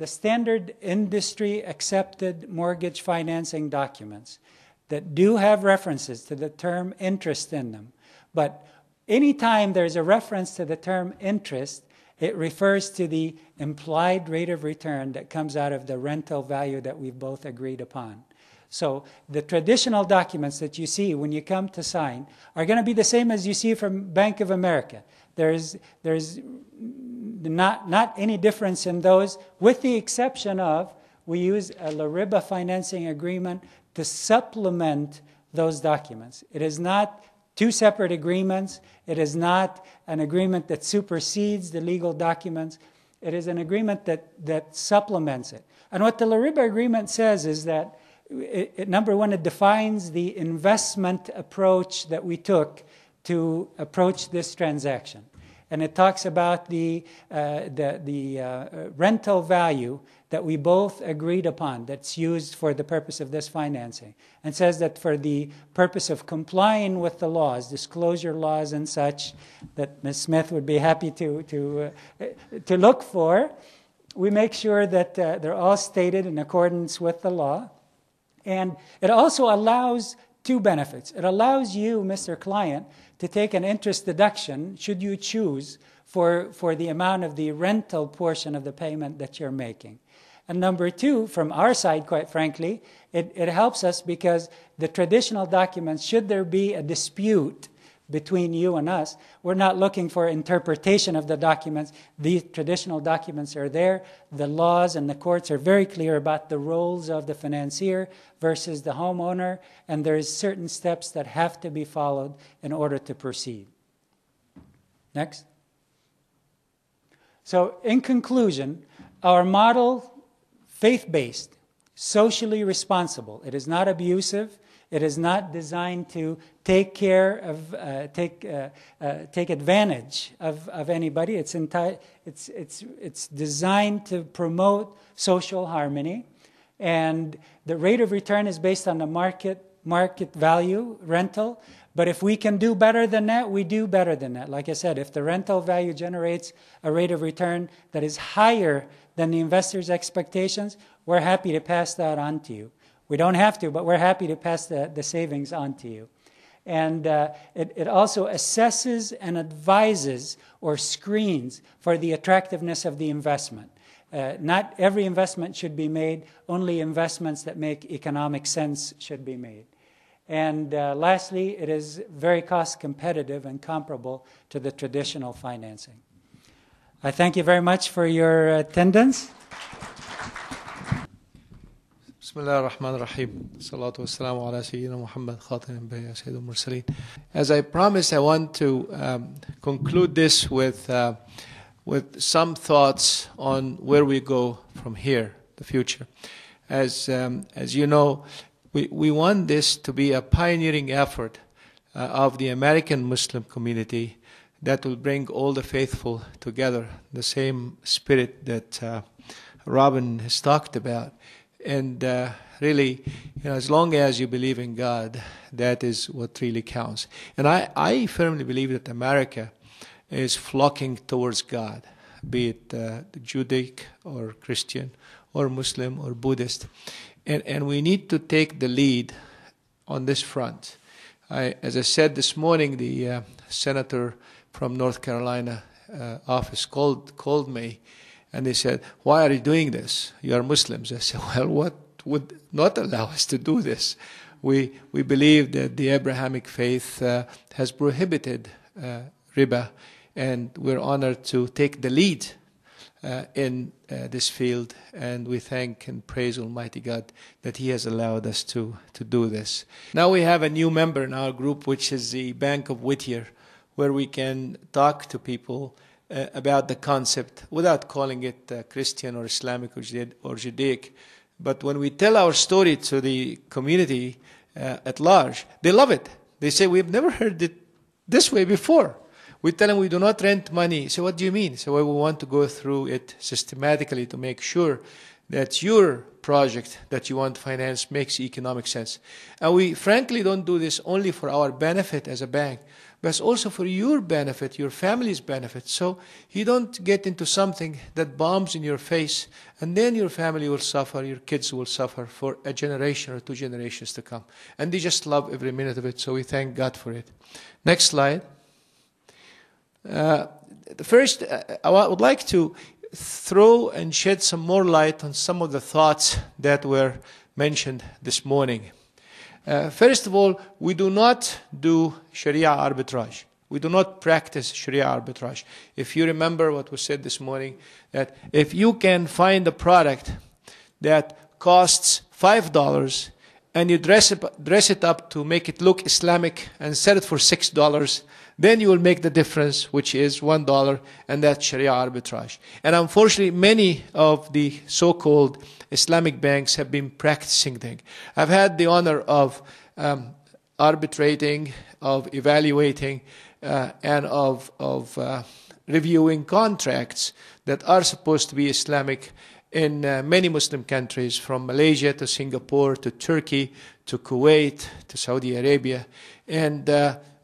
standard industry accepted mortgage financing documents that do have references to the term interest in them. But anytime there's a reference to the term interest, it refers to the implied rate of return that comes out of the rental value that we've both agreed upon. So the traditional documents that you see when you come to sign are going to be the same as you see from Bank of America. There's not any difference in those, with the exception of we use a LARIBA financing agreement to supplement those documents. It is not two separate agreements. It is not an agreement that supersedes the legal documents. It is an agreement that supplements it. And what the LARIBA agreement says is that, number one, it defines the investment approach that we took to approach this transaction. And it talks about the rental value that we both agreed upon that's used for the purpose of this financing. And says that for the purpose of complying with the laws, disclosure laws and such, that Ms. Smith would be happy to look for, we make sure that they're all stated in accordance with the law. And it also allows two benefits. It allows you, Mr. Client, to take an interest deduction, should you choose, for the amount of the rental portion of the payment that you're making. And number two, from our side, quite frankly, it helps us because the traditional documents, should there be a dispute between you and us. We're not looking for interpretation of the documents. These traditional documents are there. The laws and the courts are very clear about the roles of the financier versus the homeowner, and there's certain steps that have to be followed in order to proceed. Next. So in conclusion, our model, faith-based, socially responsible. It is not abusive. It is not designed to take care of, take advantage of anybody. It's designed to promote social harmony, and the rate of return is based on the market value rental. But if we can do better than that, we do better than that. Like I said, if the rental value generates a rate of return that is higher than the investor's expectations, we're happy to pass that on to you. We don't have to, but we're happy to pass the savings on to you. And it also assesses and advises or screens for the attractiveness of the investment. Not every investment should be made. Only investments that make economic sense should be made. And lastly, it is very cost competitive and comparable to the traditional financing. I thank you very much for your attendance. Bismillah ar-Rahman ar-Rahim. Salatu wassalamu ala Sayyidina Muhammad khatam anbiya sayyidul mursaleen. As I promised, I want to conclude this with some thoughts on where we go from here, the future. As you know, we want this to be a pioneering effort of the American Muslim community that will bring all the faithful together, the same spirit that Robin has talked about. And really, as long as you believe in God, that is what really counts. And I firmly believe that America is flocking towards God, be it Judaic or Christian or Muslim or Buddhist. And we need to take the lead on this front. As I said this morning, the senator from North Carolina office called me, and they said, "Why are you doing this? You are Muslims." I said, "Well, what would not allow us to do this? We believe that the Abrahamic faith has prohibited riba, and we're honored to take the lead in this field, and we thank and praise Almighty God that He has allowed us to do this." Now we have a new member in our group, which is the Bank of Whittier, where we can talk to people about the concept without calling it Christian or Islamic or Judaic. But when we tell our story to the community at large, they love it. They say, "We've never heard it this way before." We tell them we do not rent money. So what do you mean? So we want to go through it systematically to make sure that your project that you want to finance makes economic sense. And we frankly don't do this only for our benefit as a bank, but it's also for your benefit, your family's benefit. So you don't get into something that bombs in your face, and then your family will suffer, your kids will suffer for a generation or 2 generations to come. And they just love every minute of it, so we thank God for it. Next slide. First, I would like to throw and shed some more light on some of the thoughts that were mentioned this morning. First of all, we do not do Sharia arbitrage. We do not practice Sharia arbitrage. If you remember what was said this morning, that if you can find a product that costs $5 and you dress it up to make it look Islamic and sell it for $6, then you will make the difference, which is $1, and that's Sharia arbitrage. And unfortunately, many of the so-called Islamic banks have been practicing things. I've had the honor of arbitrating, of evaluating, and of reviewing contracts that are supposed to be Islamic in many Muslim countries, from Malaysia to Singapore to Turkey to Kuwait to Saudi Arabia. And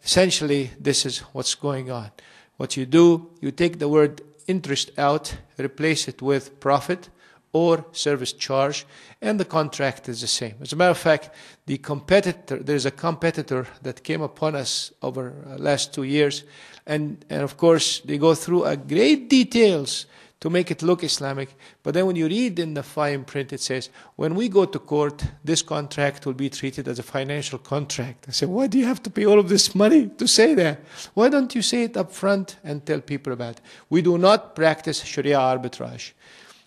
essentially, this is what's going on. What you do, you take the word interest out, replace it with profit or service charge, and the contract is the same. As a matter of fact, there's a competitor that came upon us over the last 2 years, and of course, they go through a great details to make it look Islamic. But then when you read in the fine print, it says, when we go to court, this contract will be treated as a financial contract. I said, why do you have to pay all of this money to say that? Why don't you say it up front and tell people about it? We do not practice Sharia arbitrage.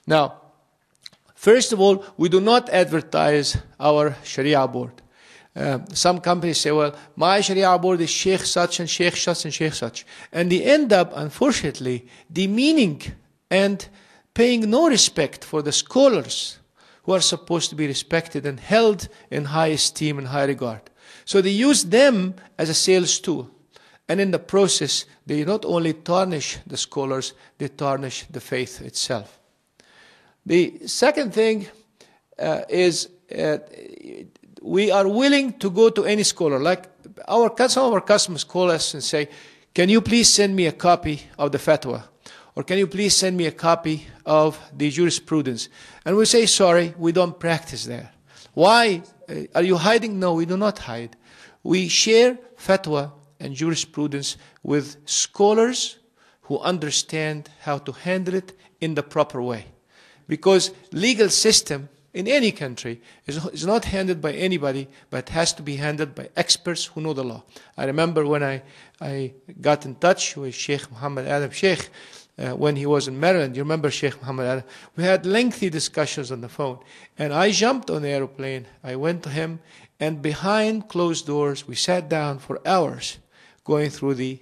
Now, first of all, we do not advertise our Sharia board. Some companies say, well, my Sharia board is Sheikh such and Sheikh such and Sheikh such. And they end up, unfortunately, demeaning and paying no respect for the scholars who are supposed to be respected and held in high esteem and high regard. So they use them as a sales tool. And in the process, they not only tarnish the scholars, they tarnish the faith itself. The second thing is we are willing to go to any scholar. Like some of our customers call us and say, can you please send me a copy of the fatwa? Or can you please send me a copy of the jurisprudence? And we say, sorry, we don't practice there. Why? Are you hiding? No, we do not hide. We share fatwa and jurisprudence with scholars who understand how to handle it in the proper way. Because legal system in any country is not handled by anybody, but has to be handled by experts who know the law. I remember when I got in touch with Sheikh Muhammad Adam Sheikh, when he was in Maryland. You remember Sheikh Muhammad Adam? We had lengthy discussions on the phone. And I jumped on the aeroplane. I went to him. And behind closed doors, we sat down for hours going through the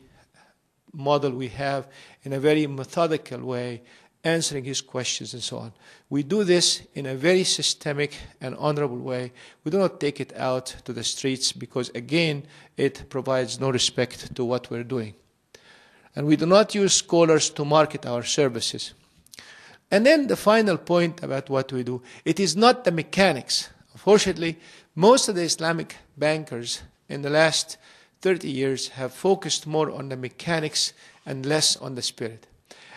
model we have in a very methodical way, answering his questions and so on. We do this in a very systemic and honorable way. We do not take it out to the streets because, again, it provides no respect to what we're doing. And we do not use scholars to market our services. And then the final point about what we do, it is not the mechanics. Unfortunately, most of the Islamic bankers in the last 30 years have focused more on the mechanics and less on the spirit.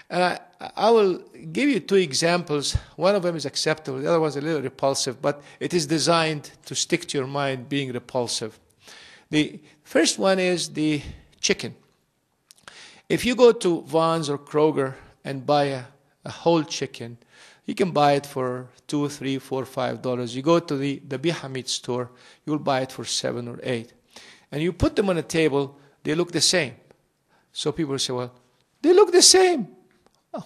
And I will give you two examples. One of them is acceptable, the other one is a little repulsive, but it is designed to stick to your mind being repulsive. The first one is the chicken. If you go to Vons or Kroger and buy a whole chicken, you can buy it for $2, $3, $4, $5. You go to the Biha meat store, you'll buy it for $7 or $8. And you put them on a table, they look the same. So people say, well, they look the same.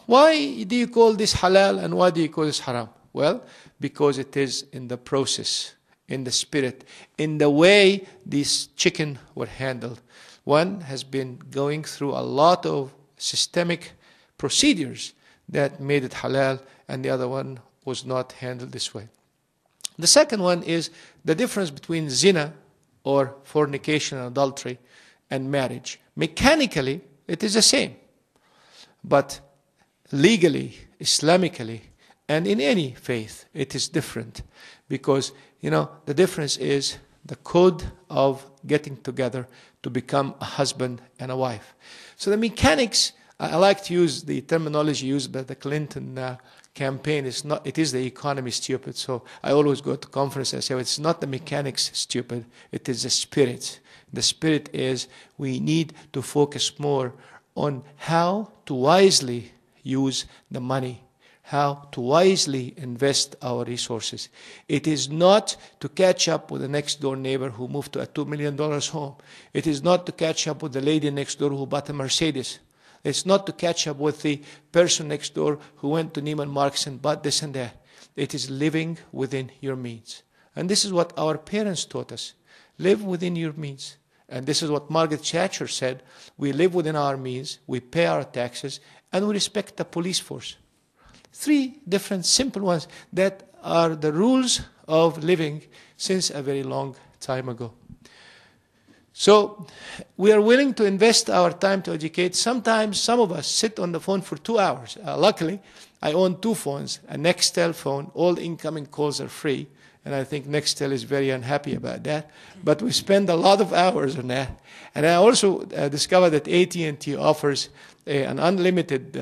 Why do you call this halal and why do you call this haram? Well, because it is in the process, in the spirit, in the way these chicken were handled. One has been going through a lot of systemic procedures that made it halal, and the other one was not handled this way. The second one is the difference between zina, or fornication and adultery, and marriage. Mechanically, it is the same. But legally, Islamically, and in any faith, it is different. Because, the difference is the code of getting together to become a husband and a wife. So the mechanics, I like to use the terminology used by the Clinton campaign. It is the economy stupid. So I always go to conferences and say, well, it's not the mechanics stupid, it is the spirit. The spirit is we need to focus more on how to wisely use the money, how to wisely invest our resources. It is not to catch up with the next door neighbor who moved to a $2 million home. It is not to catch up with the lady next door who bought a Mercedes. It's not to catch up with the person next door who went to Neiman Marcus and bought this and that. It is living within your means. And this is what our parents taught us. Live within your means. And this is what Margaret Thatcher said. We live within our means, we pay our taxes, and we respect the police force. 3 different simple ones that are the rules of living since a very long time ago. So we are willing to invest our time to educate. Sometimes some of us sit on the phone for 2 hours. Luckily, I own 2 phones, a Nextel phone. All the incoming calls are free. And I think Nextel is very unhappy about that. But we spend a lot of hours on that. And I also discovered that AT&T offers an unlimited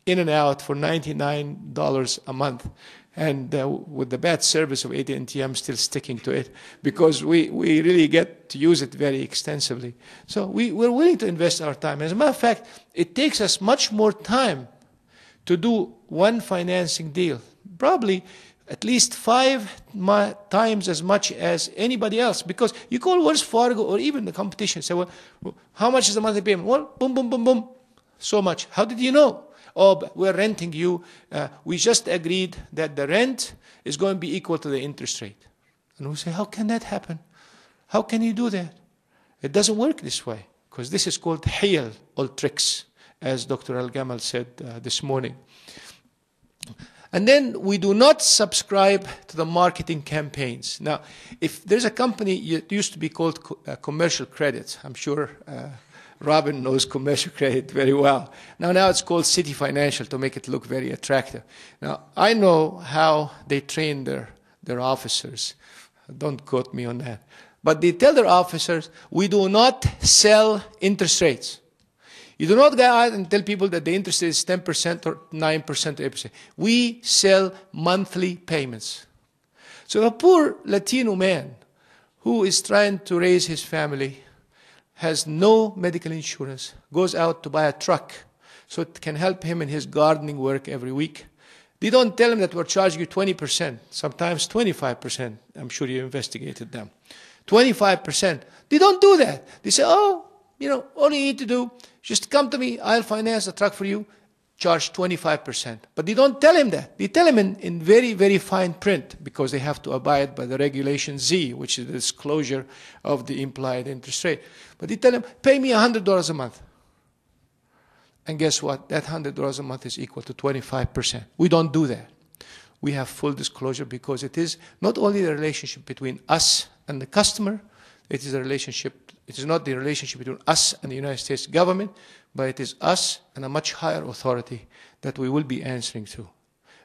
in and out for $99 a month. And with the bad service of AT&T, I'm still sticking to it because we really get to use it very extensively. So we're willing to invest our time. As a matter of fact, it takes us much more time to do one financing deal, probably at least 5 times as much as anybody else. Because you call Wells Fargo or even the competition, say, well, how much is the monthly payment? Well, boom, boom, boom, boom, so much. How did you know? Oh, we're renting you. We just agreed that the rent is going to be equal to the interest rate. And we say, how can that happen? How can you do that? It doesn't work this way, because this is called hiyal, or tricks, as Dr. Al-Gamal said this morning. And then we do not subscribe to the marketing campaigns. Now, if there's a company, it used to be called Commercial Credit. I'm sure Robin knows Commercial Credit very well. Now it's called City Financial to make it look very attractive. Now, I know how they train their officers. Don't quote me on that. But they tell their officers, we do not sell interest rates. You do not go out and tell people that the interest rate is 10% or 9% or 8%. We sell monthly payments. So a poor Latino man who is trying to raise his family, has no medical insurance, goes out to buy a truck so it can help him in his gardening work every week. They don't tell him that we're charging you 20%, sometimes 25%. I'm sure you investigated them. 25%. They don't do that. They say, oh, all you need to do, just come to me, I'll finance the truck for you, charge 25%. But they don't tell him that. They tell him in very, very fine print, because they have to abide by the regulation Z, which is the disclosure of the implied interest rate. But they tell him, pay me $100 a month. And guess what? That $100 a month is equal to 25%. We don't do that. We have full disclosure, because it is not only the relationship between us and the customer, it is a relationship. It is not the relationship between us and the United States government, but it is us and a much higher authority that we will be answering to.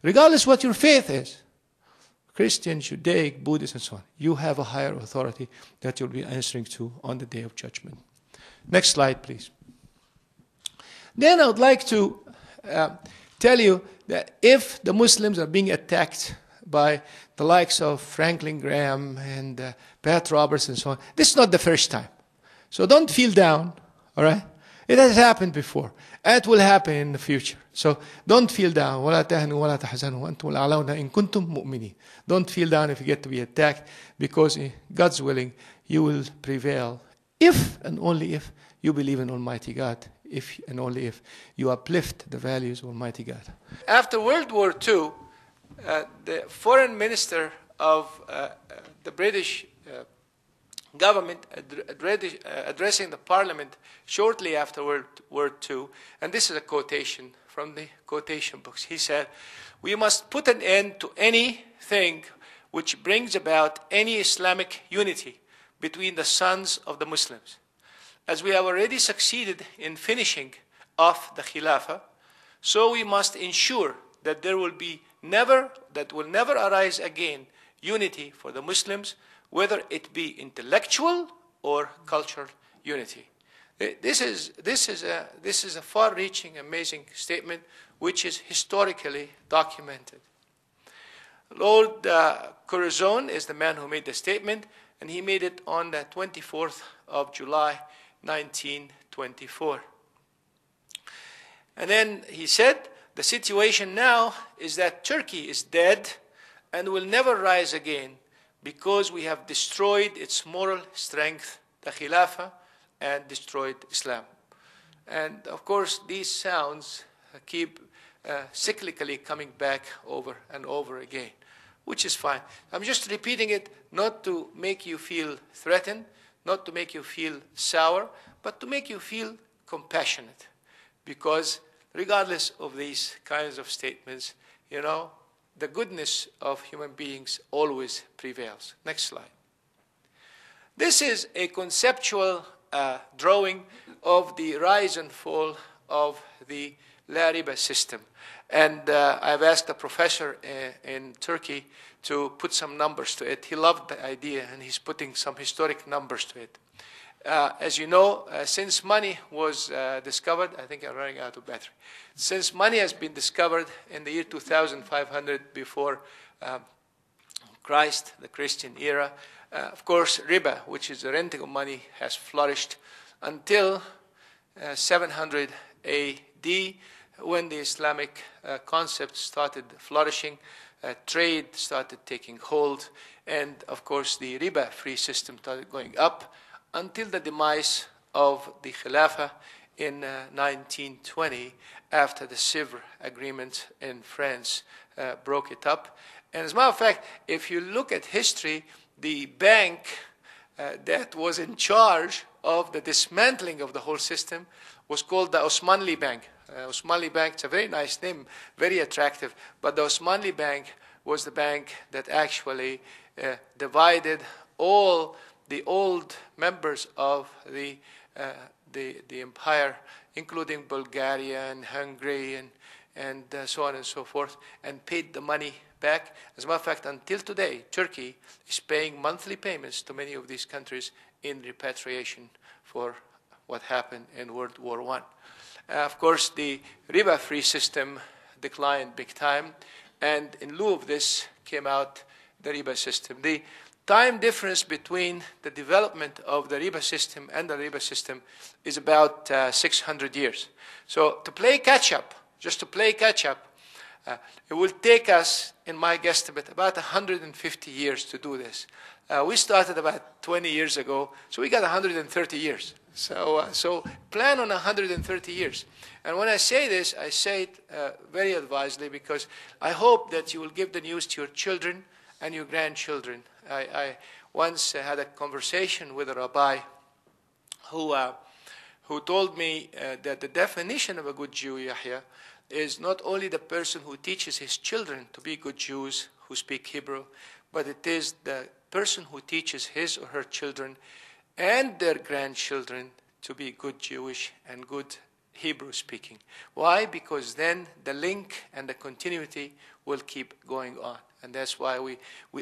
Regardless what your faith is, Christian, Judaic, Buddhist, and so on, you have a higher authority that you'll be answering to on the day of judgment. Next slide, please. Then I would like to tell you that if the Muslims are being attacked by the likes of Franklin Graham and Pat Roberts and so on, this is not the first time. So don't feel down, all right? It has happened before. And it will happen in the future. So don't feel down. وَلَا تَهْنُوا وَلَا تَحْزَنُوا وَأَنْتُمُ الْأَعْلَوْنَ إِن كُنتُم مُؤْمِنِينَ. Don't feel down if you get to be attacked, because God's willing, you will prevail if and only if you believe in Almighty God, if and only if you uplift the values of Almighty God. After World War II, the foreign minister of the British government addressing the parliament shortly after World War II, and this is a quotation from the quotation books. He said, "We must put an end to anything which brings about any Islamic unity between the sons of the Muslims. As we have already succeeded in finishing off the Khilafah, so we must ensure that there will never arise again unity for the Muslims, whether it be intellectual or cultural unity." This is a far-reaching, amazing statement, which is historically documented. Lord Curzon is the man who made the statement, and he made it on the 24th of July, 1924. And then he said, "The situation now is that Turkey is dead and will never rise again, because we have destroyed its moral strength, the Khilafah, and destroyed Islam." And of course, these sounds keep cyclically coming back over and over again, which is fine. I'm just repeating it not to make you feel threatened, not to make you feel sour, but to make you feel compassionate. Because regardless of these kinds of statements, the goodness of human beings always prevails. Next slide. This is a conceptual drawing of the rise and fall of the LARIBA system. And I've asked a professor in Turkey to put some numbers to it. He loved the idea, and he's putting some historic numbers to it. As you know, since money was discovered, I think I'm running out of battery. Since money has been discovered in the year 2500 before Christ, the Christian era, of course, riba, which is the renting of money, has flourished until 700 AD, when the Islamic concept started flourishing, trade started taking hold, and of course the riba-free system started going up until the demise of the Khilafah in 1920, after the Sèvres agreement in France broke it up. And as a matter of fact, if you look at history, the bank that was in charge of the dismantling of the whole system was called the Osmanli Bank. Osmanli Bank, it's a very nice name, very attractive, but the Osmanli Bank was the bank that actually divided all the old members of the empire, including Bulgaria and Hungary and so on and so forth, and paid the money back. As a matter of fact, until today, Turkey is paying monthly payments to many of these countries in repatriation for what happened in World War I. Of course, the riba-free system declined big time, and in lieu of this came out the riba system. The time difference between the development of the riba system and the riba system is about 600 years. So to play catch-up, just to play catch-up, it will take us, in my guesstimate, about 150 years to do this. We started about 20 years ago, so we got 130 years. So plan on 130 years. And when I say this, I say it very advisedly, because I hope that you will give the news to your children and your grandchildren. I once had a conversation with a rabbi who told me that the definition of a good Jew, Yahya, is not only the person who teaches his children to be good Jews who speak Hebrew, but it is the person who teaches his or her children and their grandchildren to be good Jewish and good Hebrew speaking. Why? Because then the link and the continuity will keep going on. And that's why we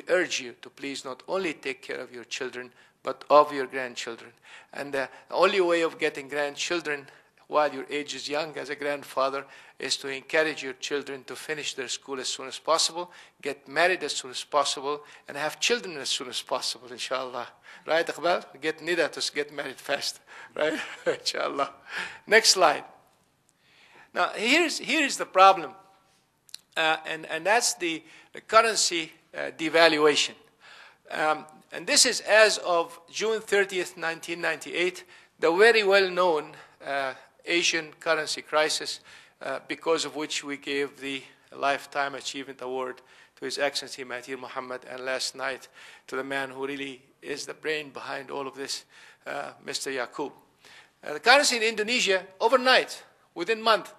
urge you to please not only take care of your children, but of your grandchildren. And the only way of getting grandchildren while your age is young as a grandfather is to encourage your children to finish their school as soon as possible, get married as soon as possible, and have children as soon as possible, inshallah. Right, Iqbal? Get Nida to get married fast, right? Inshallah. Next slide. Now, here's the problem, and that's the currency devaluation. And this is as of June 30th, 1998, the very well-known Asian currency crisis, because of which we gave the Lifetime Achievement Award to His Excellency Mahathir Mohamad, and last night to the man who really is the brain behind all of this, Mr. Yaqub. The currency in Indonesia, overnight, within a month,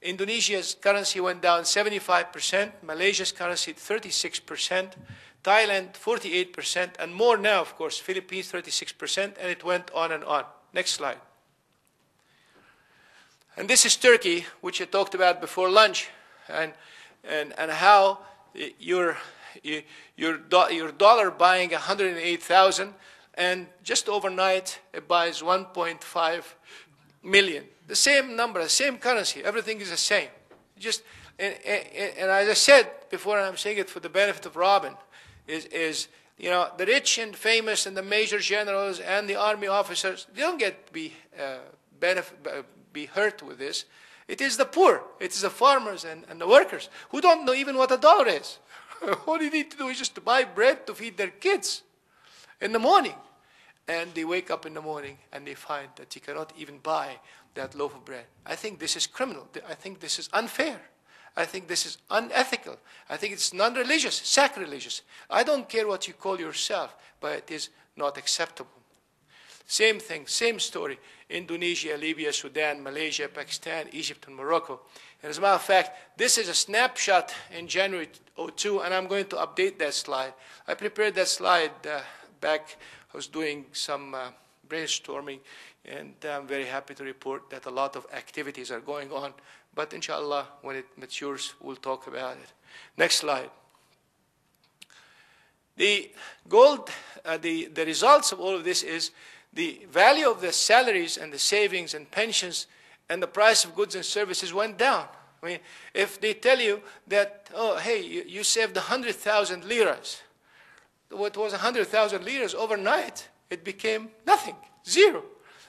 Indonesia's currency went down 75%, Malaysia's currency 36%, Thailand 48%, and more now, of course, Philippines 36%, and it went on and on. Next slide. And this is Turkey, which I talked about before lunch, and how your dollar buying 108,000, and just overnight it buys 1.5 million. The same number, the same currency, everything is the same. And as I said before, and I'm saying it for the benefit of Robin, is you know, the rich and famous and the major generals and the army officers, they don't get be hurt with this. It is the poor, it is the farmers and the workers who don't know even what a dollar is. All you need to do is just to buy bread to feed their kids in the morning. And they wake up in the morning and they find that you cannot even buy that loaf of bread. I think this is criminal. I think this is unfair. I think this is unethical. I think it's non-religious, sacrilegious. I don't care what you call yourself, but it is not acceptable. Same thing, same story. Indonesia, Libya, Sudan, Malaysia, Pakistan, Egypt, and Morocco. And as a matter of fact, this is a snapshot in January 2002, and I'm going to update that slide. I prepared that slide back. I was doing some brainstorming, and I'm very happy to report that a lot of activities are going on. But inshallah, when it matures, we'll talk about it. Next slide. The results of all of this is the value of the salaries and the savings and pensions and the price of goods and services went down. I mean, if they tell you that, oh, hey, you saved 100,000 liras, what was 100,000 liras overnight, it became nothing, zero.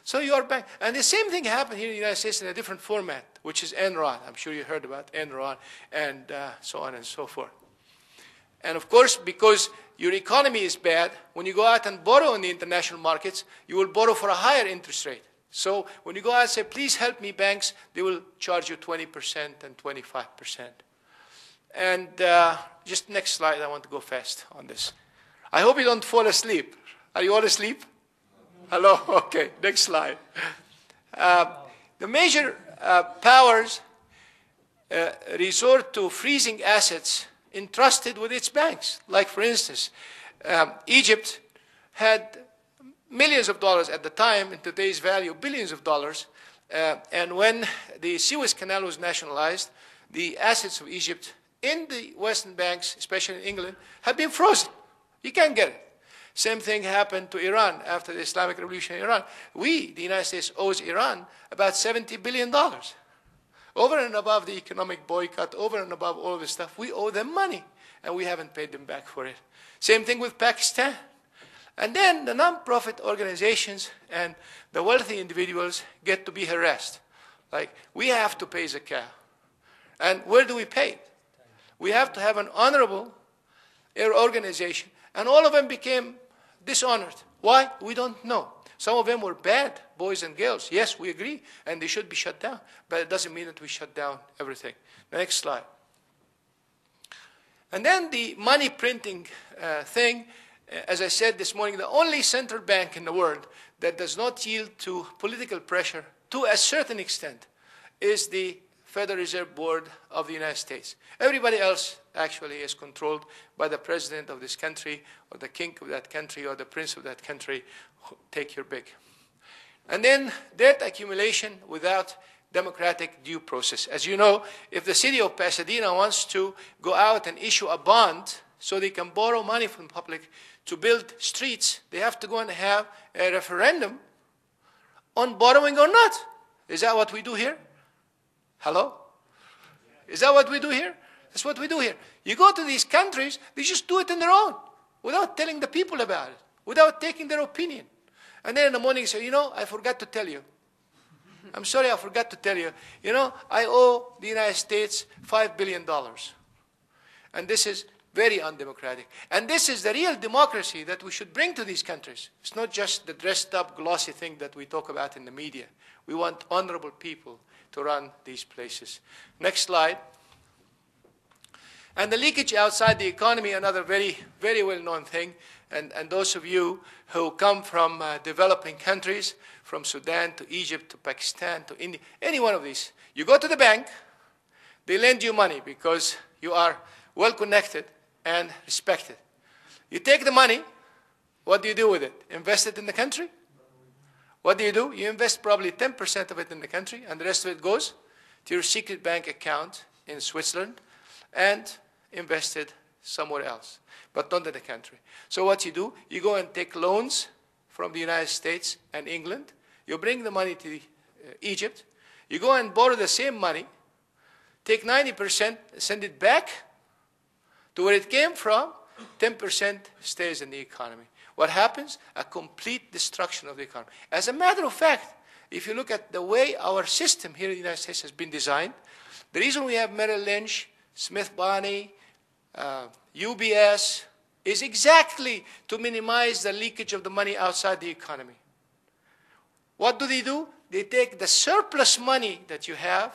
So you are bank. And the same thing happened here in the United States in a different format, which is Enron. I'm sure you heard about Enron and so on and so forth. And of course, because your economy is bad, when you go out and borrow in the international markets, you will borrow for a higher interest rate. So when you go out and say, please help me, banks, they will charge you 20% and 25%. And just next slide, I want to go fast on this. I hope you don't fall asleep. Are you all asleep? Hello? Okay, next slide. The major powers resort to freezing assets entrusted with its banks. Like, for instance, Egypt had millions of dollars at the time, in today's value, billions of dollars. And when the Suez Canal was nationalized, the assets of Egypt in the Western banks, especially in England, had been frozen. You can't get it. Same thing happened to Iran after the Islamic Revolution in Iran. We, the United States, owes Iran about $70 billion. Over and above the economic boycott, over and above all this stuff, we owe them money, and we haven't paid them back for it. Same thing with Pakistan. And then the non-profit organizations and the wealthy individuals get to be harassed. Like, we have to pay zakah. And where do we pay it? We have to have an honorable organization. And all of them became dishonored. Why? We don't know. Some of them were bad boys and girls. Yes, we agree, and they should be shut down. But it doesn't mean that we shut down everything. Next slide. And then the money printing thing, as I said this morning, the only central bank in the world that does not yield to political pressure to a certain extent is the Federal Reserve Board of the United States. Everybody else actually is controlled by the president of this country, or the king of that country, or the prince of that country. Take your pick. And then debt accumulation without democratic due process. As you know, if the city of Pasadena wants to go out and issue a bond so they can borrow money from the public to build streets, they have to go and have a referendum on borrowing or not. Is that what we do here? Hello? Is that what we do here? That's what we do here. You go to these countries, they just do it on their own, without telling the people about it, without taking their opinion. And then in the morning you say, you know, I forgot to tell you. I'm sorry, I forgot to tell you. You know, I owe the United States $5 billion. And this is very undemocratic. And this is the real democracy that we should bring to these countries. It's not just the dressed up, glossy thing that we talk about in the media. We want honorable people to run these places. Next slide. And the leakage outside the economy, another very, very well-known thing. And those of you who come from developing countries, from Sudan to Egypt to Pakistan to India, any one of these, you go to the bank, they lend you money because you are well-connected and respected. You take the money, what do you do with it? Invest it in the country? What do? You invest probably 10% of it in the country, and the rest of it goes to your secret bank account in Switzerland and invested somewhere else, but not in the country. So what you do, you go and take loans from the United States and England. You bring the money to Egypt. You go and borrow the same money, take 90%, send it back to where it came from. 10% stays in the economy. What happens? A complete destruction of the economy. As a matter of fact, if you look at the way our system here in the United States has been designed, the reason we have Merrill Lynch, Smith Barney, UBS, is exactly to minimize the leakage of the money outside the economy. What do? They take the surplus money that you have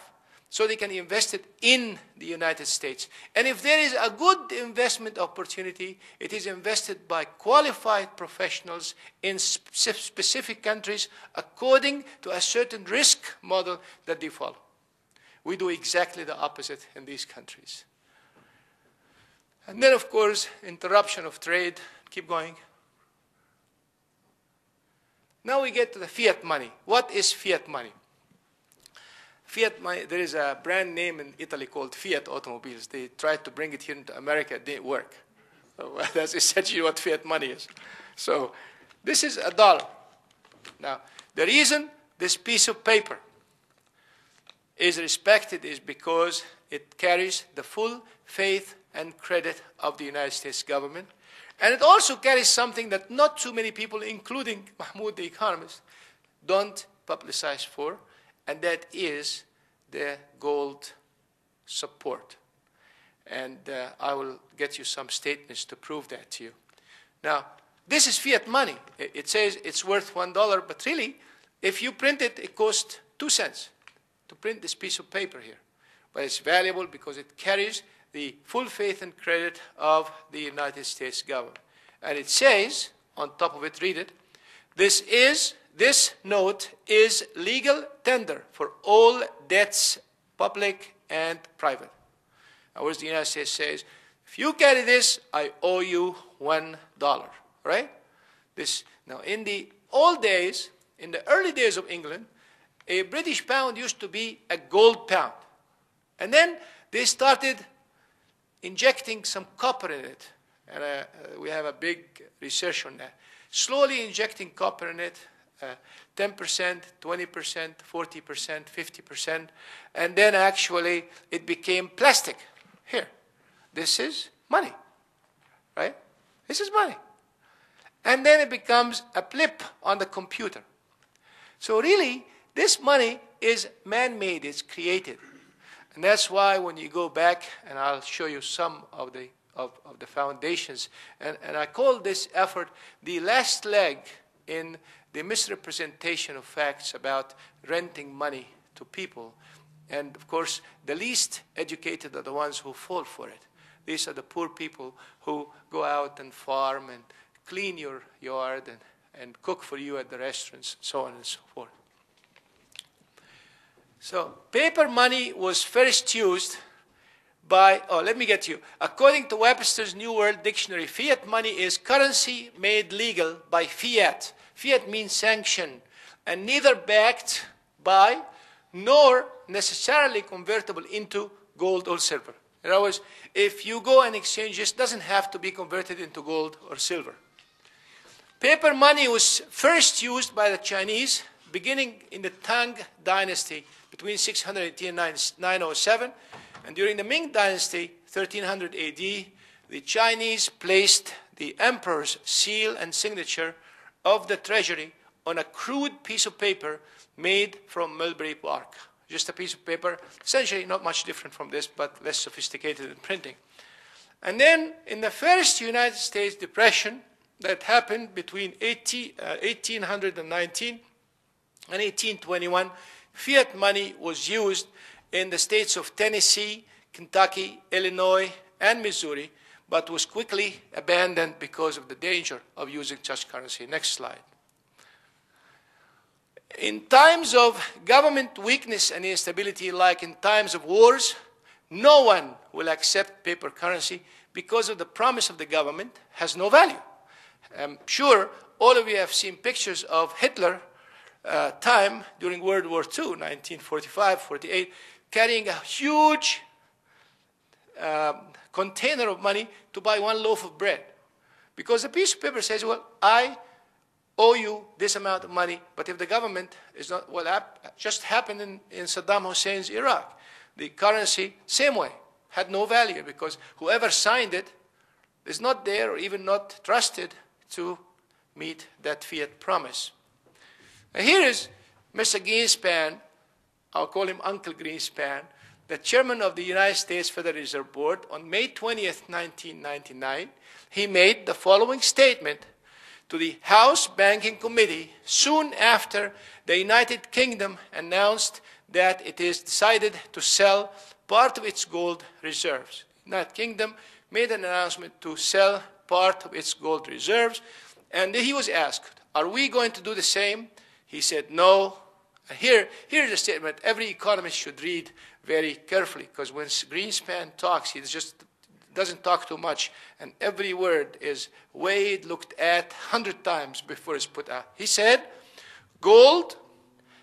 so they can invest it in the United States. And if there is a good investment opportunity, it is invested by qualified professionals in specific countries according to a certain risk model that they follow. We do exactly the opposite in these countries. And then, of course, interruption of trade. Keep going. Now we get to the fiat money. What is fiat money? Fiat money, there is a brand name in Italy called Fiat Automobiles. They tried to bring it here into America. It didn't work. So that's essentially what fiat money is. So this is $1. Now, the reason this piece of paper is respected is because it carries the full faith and credit of the United States government. And it also carries something that not too many people, including Mahmoud the economist, don't publicize for, and that is the gold support. And I will get you some statements to prove that to you. Now, this is fiat money. It says it's worth $1, but really, if you print it, it costs 2 cents to print this piece of paper here. But it's valuable because it carries the full faith and credit of the United States government. And it says, on top of it, read it, this note is legal tender for all debts, public and private. Now, whereas the United States says, if you carry this, I owe you $1, right? Now, in the old days, in the early days of England, a British pound used to be a gold pound. And then they started injecting some copper in it. And we have a big research on that. Slowly injecting copper in it, 10%, 20%, 40%, 50%. And then actually it became plastic. Here, this is money, right? This is money. And then it becomes a blip on the computer. So really, this money is man-made, it's created. And that's why when you go back, and I'll show you some of the foundations, and I call this effort the last leg in the misrepresentation of facts about renting money to people. And of course, the least educated are the ones who fall for it. These are the poor people who go out and farm and clean your yard and cook for you at the restaurants, so on and so forth. So paper money was first used by, let me get you. According to Webster's New World Dictionary, fiat money is currency made legal by fiat. Fiat means sanction, and neither backed by nor necessarily convertible into gold or silver. In other words, if you go and exchange this, it doesn't have to be converted into gold or silver. Paper money was first used by the Chinese beginning in the Tang Dynasty between 680 and 907. And during the Ming Dynasty, 1300 AD, the Chinese placed the emperor's seal and signature of the treasury on a crude piece of paper made from mulberry bark. Just a piece of paper, essentially not much different from this, but less sophisticated in printing. And then in the first United States Depression that happened between 1819 and 1821, fiat money was used in the states of Tennessee, Kentucky, Illinois, and Missouri, but was quickly abandoned because of the danger of using such currency. Next slide. In times of government weakness and instability, like in times of wars, no one will accept paper currency because of the promise of the government has no value. I'm sure all of you have seen pictures of Hitler time during World War II, 1945-48, carrying a huge container of money to buy one loaf of bread. Because the piece of paper says, well, I owe you this amount of money, but if the government is not, well, that just happened in Saddam Hussein's Iraq. The currency, same way, had no value because whoever signed it is not there or even not trusted to meet that fiat promise. Now here is Mr. Greenspan, I'll call him Uncle Greenspan, the chairman of the United States Federal Reserve Board. On May 20th, 1999, he made the following statement to the House Banking Committee soon after the United Kingdom announced that it is decided to sell part of its gold reserves. The United Kingdom made an announcement to sell part of its gold reserves, and he was asked, are we going to do the same? He said no. Here's a statement every economist should read very carefully, because when Greenspan talks, he just doesn't talk too much, and every word is weighed, looked at 100 times before it's put out. He said, gold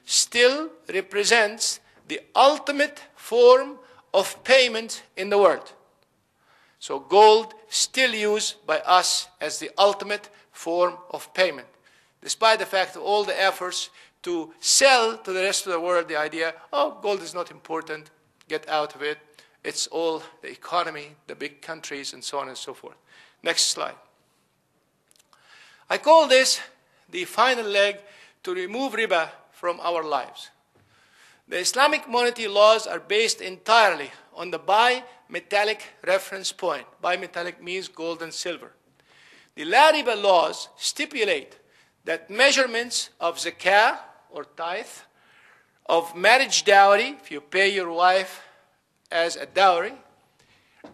still represents the ultimate form of payment in the world. So gold still used by us as the ultimate form of payment, despite the fact of all the efforts to sell to the rest of the world the idea, oh, gold is not important, get out of it. It's all the economy, the big countries, and so on and so forth. Next slide. I call this the final leg to remove riba from our lives. The Islamic monetary laws are based entirely on the bimetallic reference point. Bimetallic means gold and silver. The LARIBA laws stipulate that measurements of zakah or tithe, of marriage dowry, if you pay your wife as a dowry,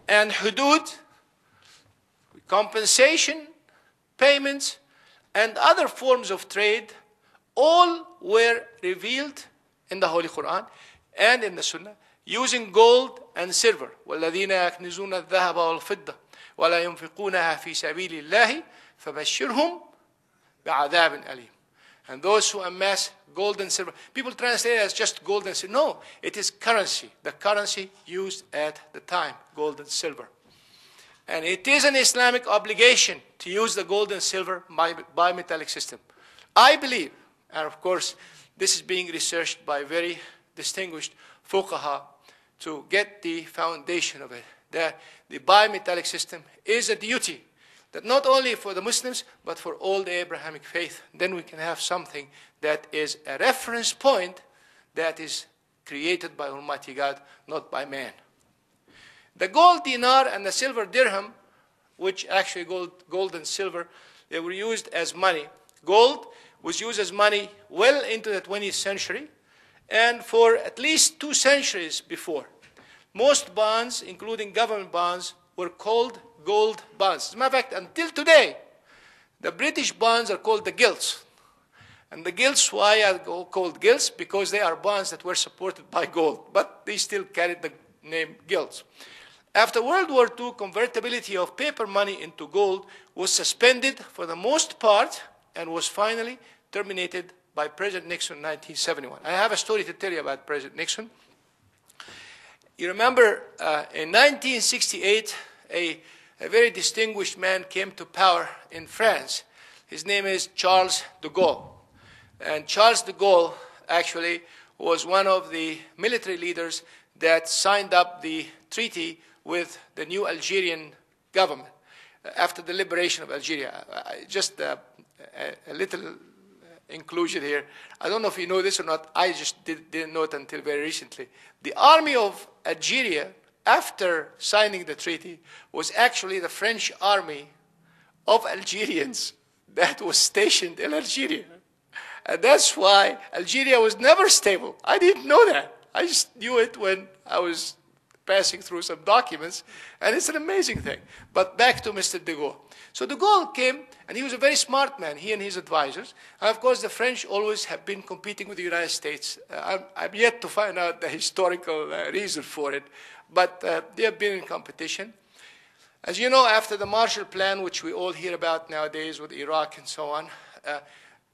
and hudud, compensation, payments, and other forms of trade, all were revealed in the Holy Quran and in the Sunnah using gold and silver. وَالَّذِينَ يَكْنِزُونَ الذَّهَبَ وَالْفِضَّةَ وَلَا يُنْفِقُونَها فِي سَبِيلِ اللَّهِ فَبَشِّرْهُمْ بِعَذَابٍ أَلِيمٍ. And those who amass gold and silver, people translate it as just gold and silver. No, it is currency, the currency used at the time, gold and silver. And it is an Islamic obligation to use the gold and silver bimetallic system. I believe, and of course, this is being researched by very distinguished fuqaha to get the foundation of it, that the bimetallic system is a duty, that not only for the Muslims, but for all the Abrahamic faith. Then we can have something that is a reference point that is created by Almighty God, not by man. The gold dinar and the silver dirham, which actually gold and silver, they were used as money. Gold was used as money well into the 20th century and for at least 2 centuries before. Most bonds, including government bonds, were called gold bonds. As a matter of fact, until today, the British bonds are called the gilts. And the gilts, why are called gilts? Because they are bonds that were supported by gold, but they still carried the name gilts. After World War II, convertibility of paper money into gold was suspended for the most part and was finally terminated by President Nixon in 1971. I have a story to tell you about President Nixon. You remember in 1968, a very distinguished man came to power in France. His name is Charles de Gaulle. And Charles de Gaulle actually was one of the military leaders that signed up the treaty with the new Algerian government after the liberation of Algeria. Just a little inclusion here. I don't know if you know this or not. I just didn't know it until very recently. The army of Algeria, after signing the treaty, was actually the French army of Algerians that was stationed in Algeria. And that's why Algeria was never stable. I didn't know that. I just knew it when I was passing through some documents, and it's an amazing thing. But back to Mr. de Gaulle. So de Gaulle came, and he was a very smart man, he and his advisors. And of course, the French always have been competing with the United States. I'm yet to find out the historical reason for it, but they have been in competition. As you know, after the Marshall Plan, which we all hear about nowadays with Iraq and so on,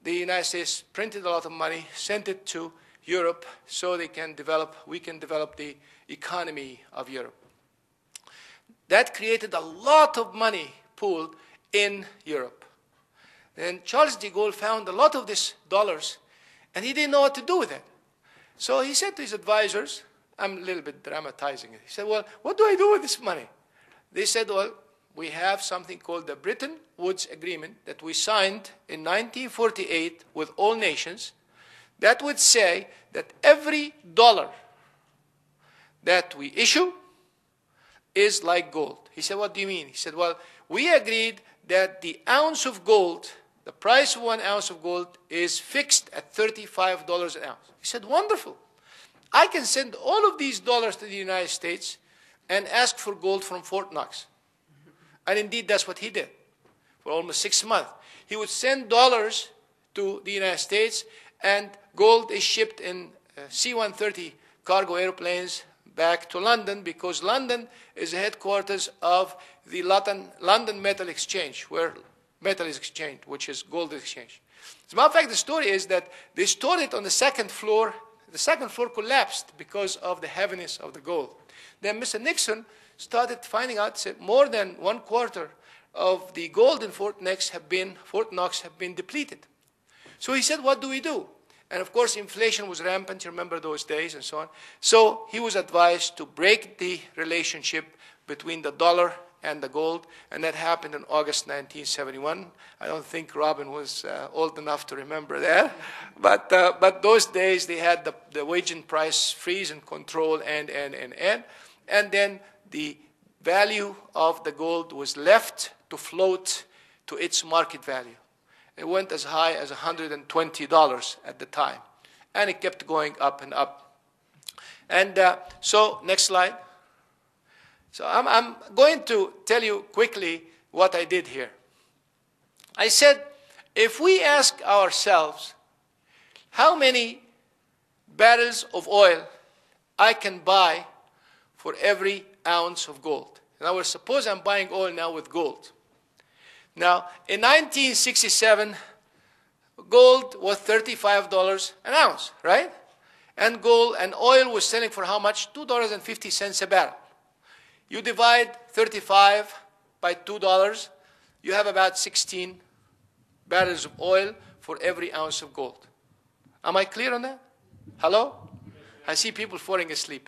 the United States printed a lot of money, sent it to Europe so we can develop the economy of Europe. That created a lot of money pooled in Europe. Then Charles de Gaulle found a lot of these dollars, and he didn't know what to do with it. So he said to his advisors, I'm a little bit dramatizing it. He said, well, what do I do with this money? They said, well, we have something called the Bretton Woods Agreement that we signed in 1948 with all nations that would say that every dollar that we issue is like gold. He said, what do you mean? He said, well, we agreed that the ounce of gold, the price of 1 ounce of gold is fixed at $35 an ounce. He said, wonderful. I can send all of these dollars to the United States and ask for gold from Fort Knox. And indeed, that's what he did for almost 6 months. He would send dollars to the United States, and gold is shipped in C-130 cargo airplanes back to London, because London is the headquarters of the London Metal Exchange, where metal is exchanged, which is gold exchange. As a matter of fact, the story is that they stored it on the second floor. The second floor collapsed because of the heaviness of the gold. Then Mr. Nixon started finding out that more than 1/4 of the gold in Fort Knox have been depleted. So he said, what do we do? And of course, inflation was rampant. You remember those days and so on. So he was advised to break the relationship between the dollar and the gold, and that happened in August 1971. I don't think Robin was old enough to remember that, but those days they had the wage and price freeze and control, and then the value of the gold was left to float to its market value. It went as high as $120 at the time, and it kept going up and up. And so, next slide. So I'm going to tell you quickly what I did here. I said, if we ask ourselves how many barrels of oil I can buy for every ounce of gold. In other words, suppose I'm buying oil now with gold. Now, in 1967, gold was $35 an ounce, right? And gold and oil was selling for how much? $2.50 a barrel. You divide 35 by $2, you have about 16 barrels of oil for every ounce of gold. Am I clear on that? Hello? I see people falling asleep,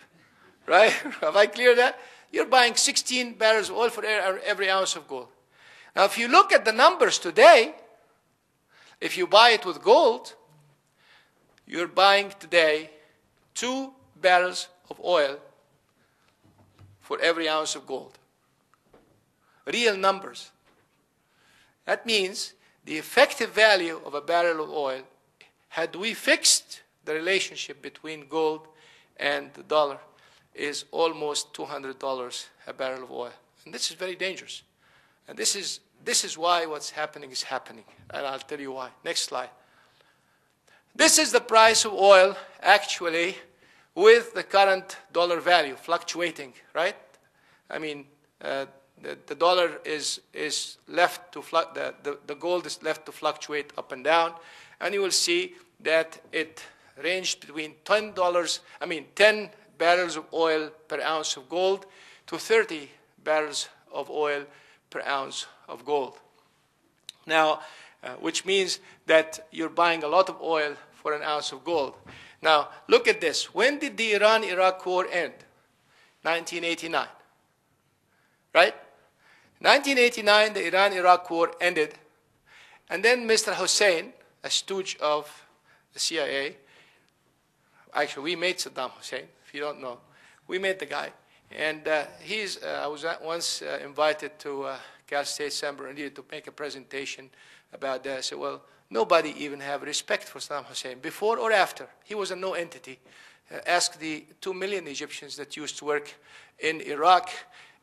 right? Have I cleared that? You're buying 16 barrels of oil for every ounce of gold. Now, if you look at the numbers today, if you buy it with gold, you're buying today 2 barrels of oil for every ounce of gold. Real numbers. That means the effective value of a barrel of oil, had we fixed the relationship between gold and the dollar, is almost $200 a barrel of oil. And this is very dangerous. And this is why what's happening is happening. And I'll tell you why. Next slide. This is the price of oil, actually, with the current dollar value fluctuating, right? I mean, the dollar is left to the gold is left to fluctuate up and down, and you will see that it ranged between $10 barrels of oil per ounce of gold to 30 barrels of oil per ounce of gold. Now, which means that you're buying a lot of oil for an ounce of gold. Now, look at this. When did the Iran-Iraq war end? 1989. Right? 1989, the Iran-Iraq war ended. And then Mr. Hussein, a stooge of the CIA, actually, we made Saddam Hussein, if you don't know. We made the guy. And I was once invited to Cal State San Bernardino to make a presentation about that. I said, well, nobody even have respect for Saddam Hussein, before or after. He was a no entity. Ask the 2 million Egyptians that used to work in Iraq,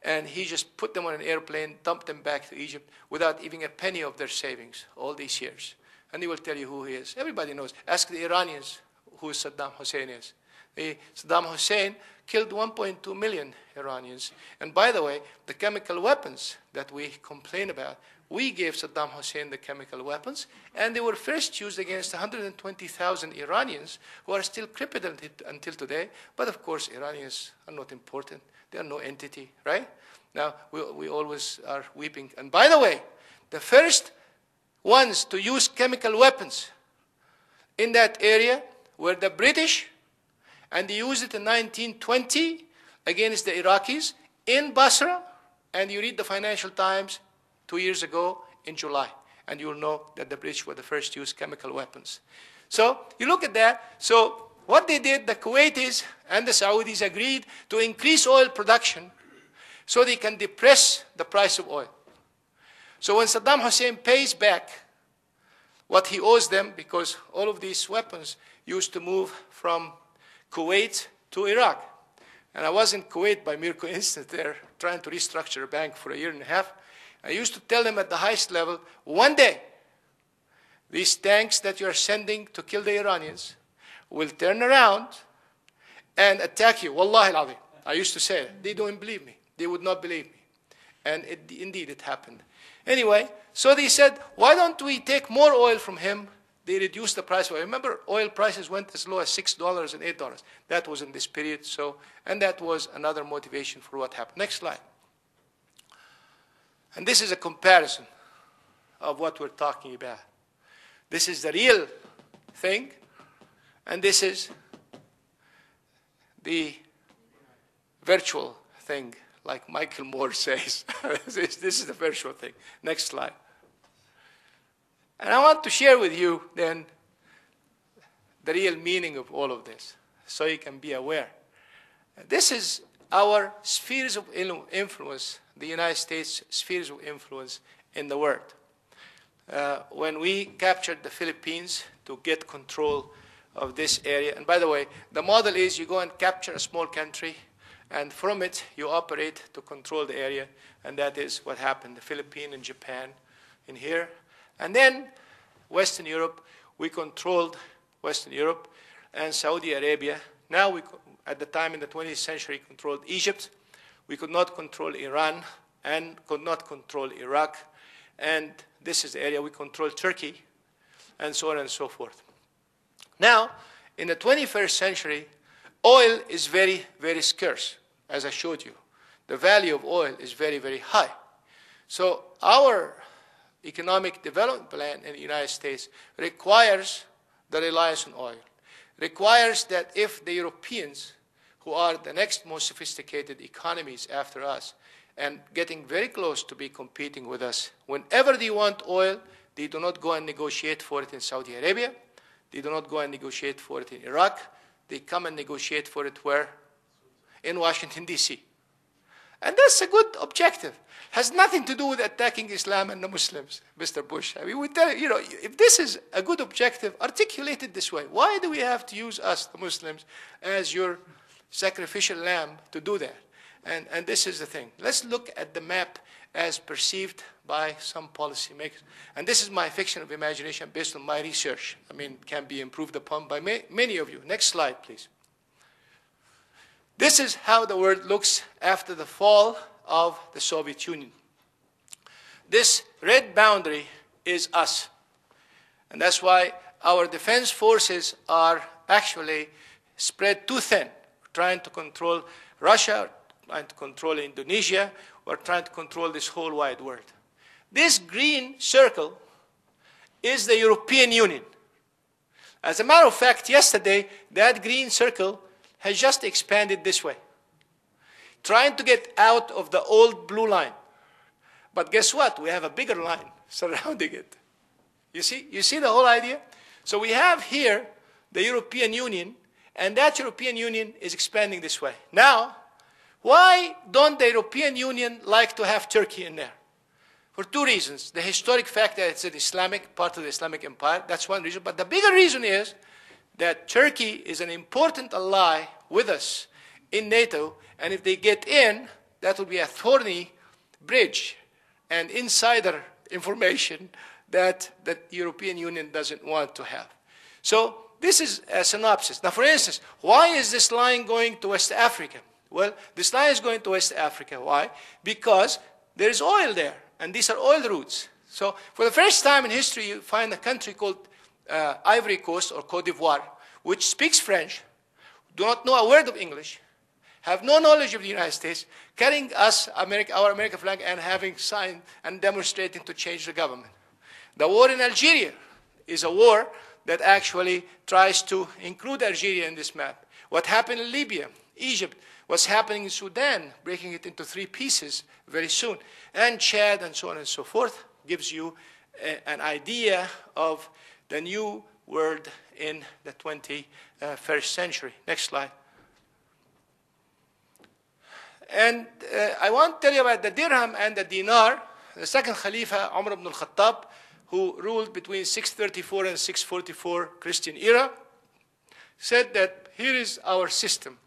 and he just put them on an airplane, dumped them back to Egypt without even a penny of their savings all these years. And he will tell you who he is. Everybody knows. Ask the Iranians who Saddam Hussein is. Saddam Hussein killed 1.2 million Iranians. And by the way, the chemical weapons that we complain about, we gave Saddam Hussein the chemical weapons, and they were first used against 120,000 Iranians who are still crippled until today. But of course, Iranians are not important. They are no entity, right? Now, we always are weeping. And by the way, the first ones to use chemical weapons in that area were the British, and they used it in 1920 against the Iraqis in Basra. And you read the Financial Times 2 years ago in July, and you'll know that the British were the first to use chemical weapons. So you look at that. So what they did, the Kuwaitis and the Saudis agreed to increase oil production so they can depress the price of oil. So when Saddam Hussein pays back what he owes them, because all of these weapons used to move from Kuwait to Iraq. And I was in Kuwait by mere coincidence there, trying to restructure a bank for 1.5 years. I used to tell them at the highest level, one day, these tanks that you're sending to kill the Iranians will turn around and attack you. Wallahi al-azim. I used to say it. They don't believe me. They would not believe me. And indeed it happened. Anyway, so they said, why don't we take more oil from him? They reduced the price of oil. Remember, oil prices went as low as $6 and $8. That was in this period. So, and that was another motivation for what happened. Next slide. And this is a comparison of what we're talking about. This is the real thing, and this is the virtual thing, like Michael Moore says. This is the virtual thing. Next slide. And I want to share with you then the real meaning of all of this, so you can be aware. This is our spheres of influence, the United States spheres of influence in the world. When we captured the Philippines to get control of this area, and by the way, the model is you go and capture a small country, and from it you operate to control the area, and that is what happened, the Philippines and Japan in here. And then Western Europe, we controlled Western Europe and Saudi Arabia. Now, we, at the time in the 20th century, controlled Egypt. We could not control Iran and could not control Iraq. And this is the area we control Turkey, and so on and so forth. Now, in the 21st century, oil is very, very scarce, as I showed you. The value of oil is very, very high. So our economic development plan in the United States requires the reliance on oil, requires that if the Europeans, who are the next most sophisticated economies after us, and getting very close to be competing with us, whenever they want oil, they do not go and negotiate for it in Saudi Arabia. They do not go and negotiate for it in Iraq. They come and negotiate for it where? In Washington, D.C. And that's a good objective. Has nothing to do with attacking Islam and the Muslims, Mr. Bush. I mean, we tell you, if this is a good objective, articulate it this way. Why do we have to use us, the Muslims, as your sacrificial lamb to do that? And this is the thing. Let's look at the map as perceived by some policymakers. And this is my fiction of imagination based on my research. I mean, can be improved upon by many of you. Next slide, please. This is how the world looks after the fall of the Soviet Union. This red boundary is us. And that's why our defense forces are actually spread too thin. We're trying to control Russia, trying to control Indonesia, we're trying to control this whole wide world. This green circle is the European Union. As a matter of fact, yesterday, that green circle has just expanded this way, trying to get out of the old blue line. But guess what? We have a bigger line surrounding it. You see the whole idea? So we have here the European Union, and that European Union is expanding this way. Now, why don't the European Union like to have Turkey in there? For two reasons. The historic fact that it's an Islamic, part of the Islamic Empire, that's one reason. But the bigger reason is that Turkey is an important ally with us in NATO, and if they get in, that will be a thorny bridge and insider information that the European Union doesn't want to have. So this is a synopsis. Now, for instance, why is this line going to West Africa? Well, this line is going to West Africa. Why? Because there is oil there, and these are oil routes. So for the first time in history, you find a country called Ivory Coast or Côte d'Ivoire, which speaks French, do not know a word of English, have no knowledge of the United States, carrying us, our American flag, and having signed and demonstrating to change the government. The war in Algeria is a war that actually tries to include Algeria in this map. What happened in Libya, Egypt, what's happening in Sudan, breaking it into 3 pieces very soon, and Chad, and so on and so forth, gives you an idea of the new world in the 21st century. Next slide. And I want to tell you about the dirham and the dinar. The second Khalifa, Umar ibn al-Khattab, who ruled between 634 and 644 Christian era, said that here is our system.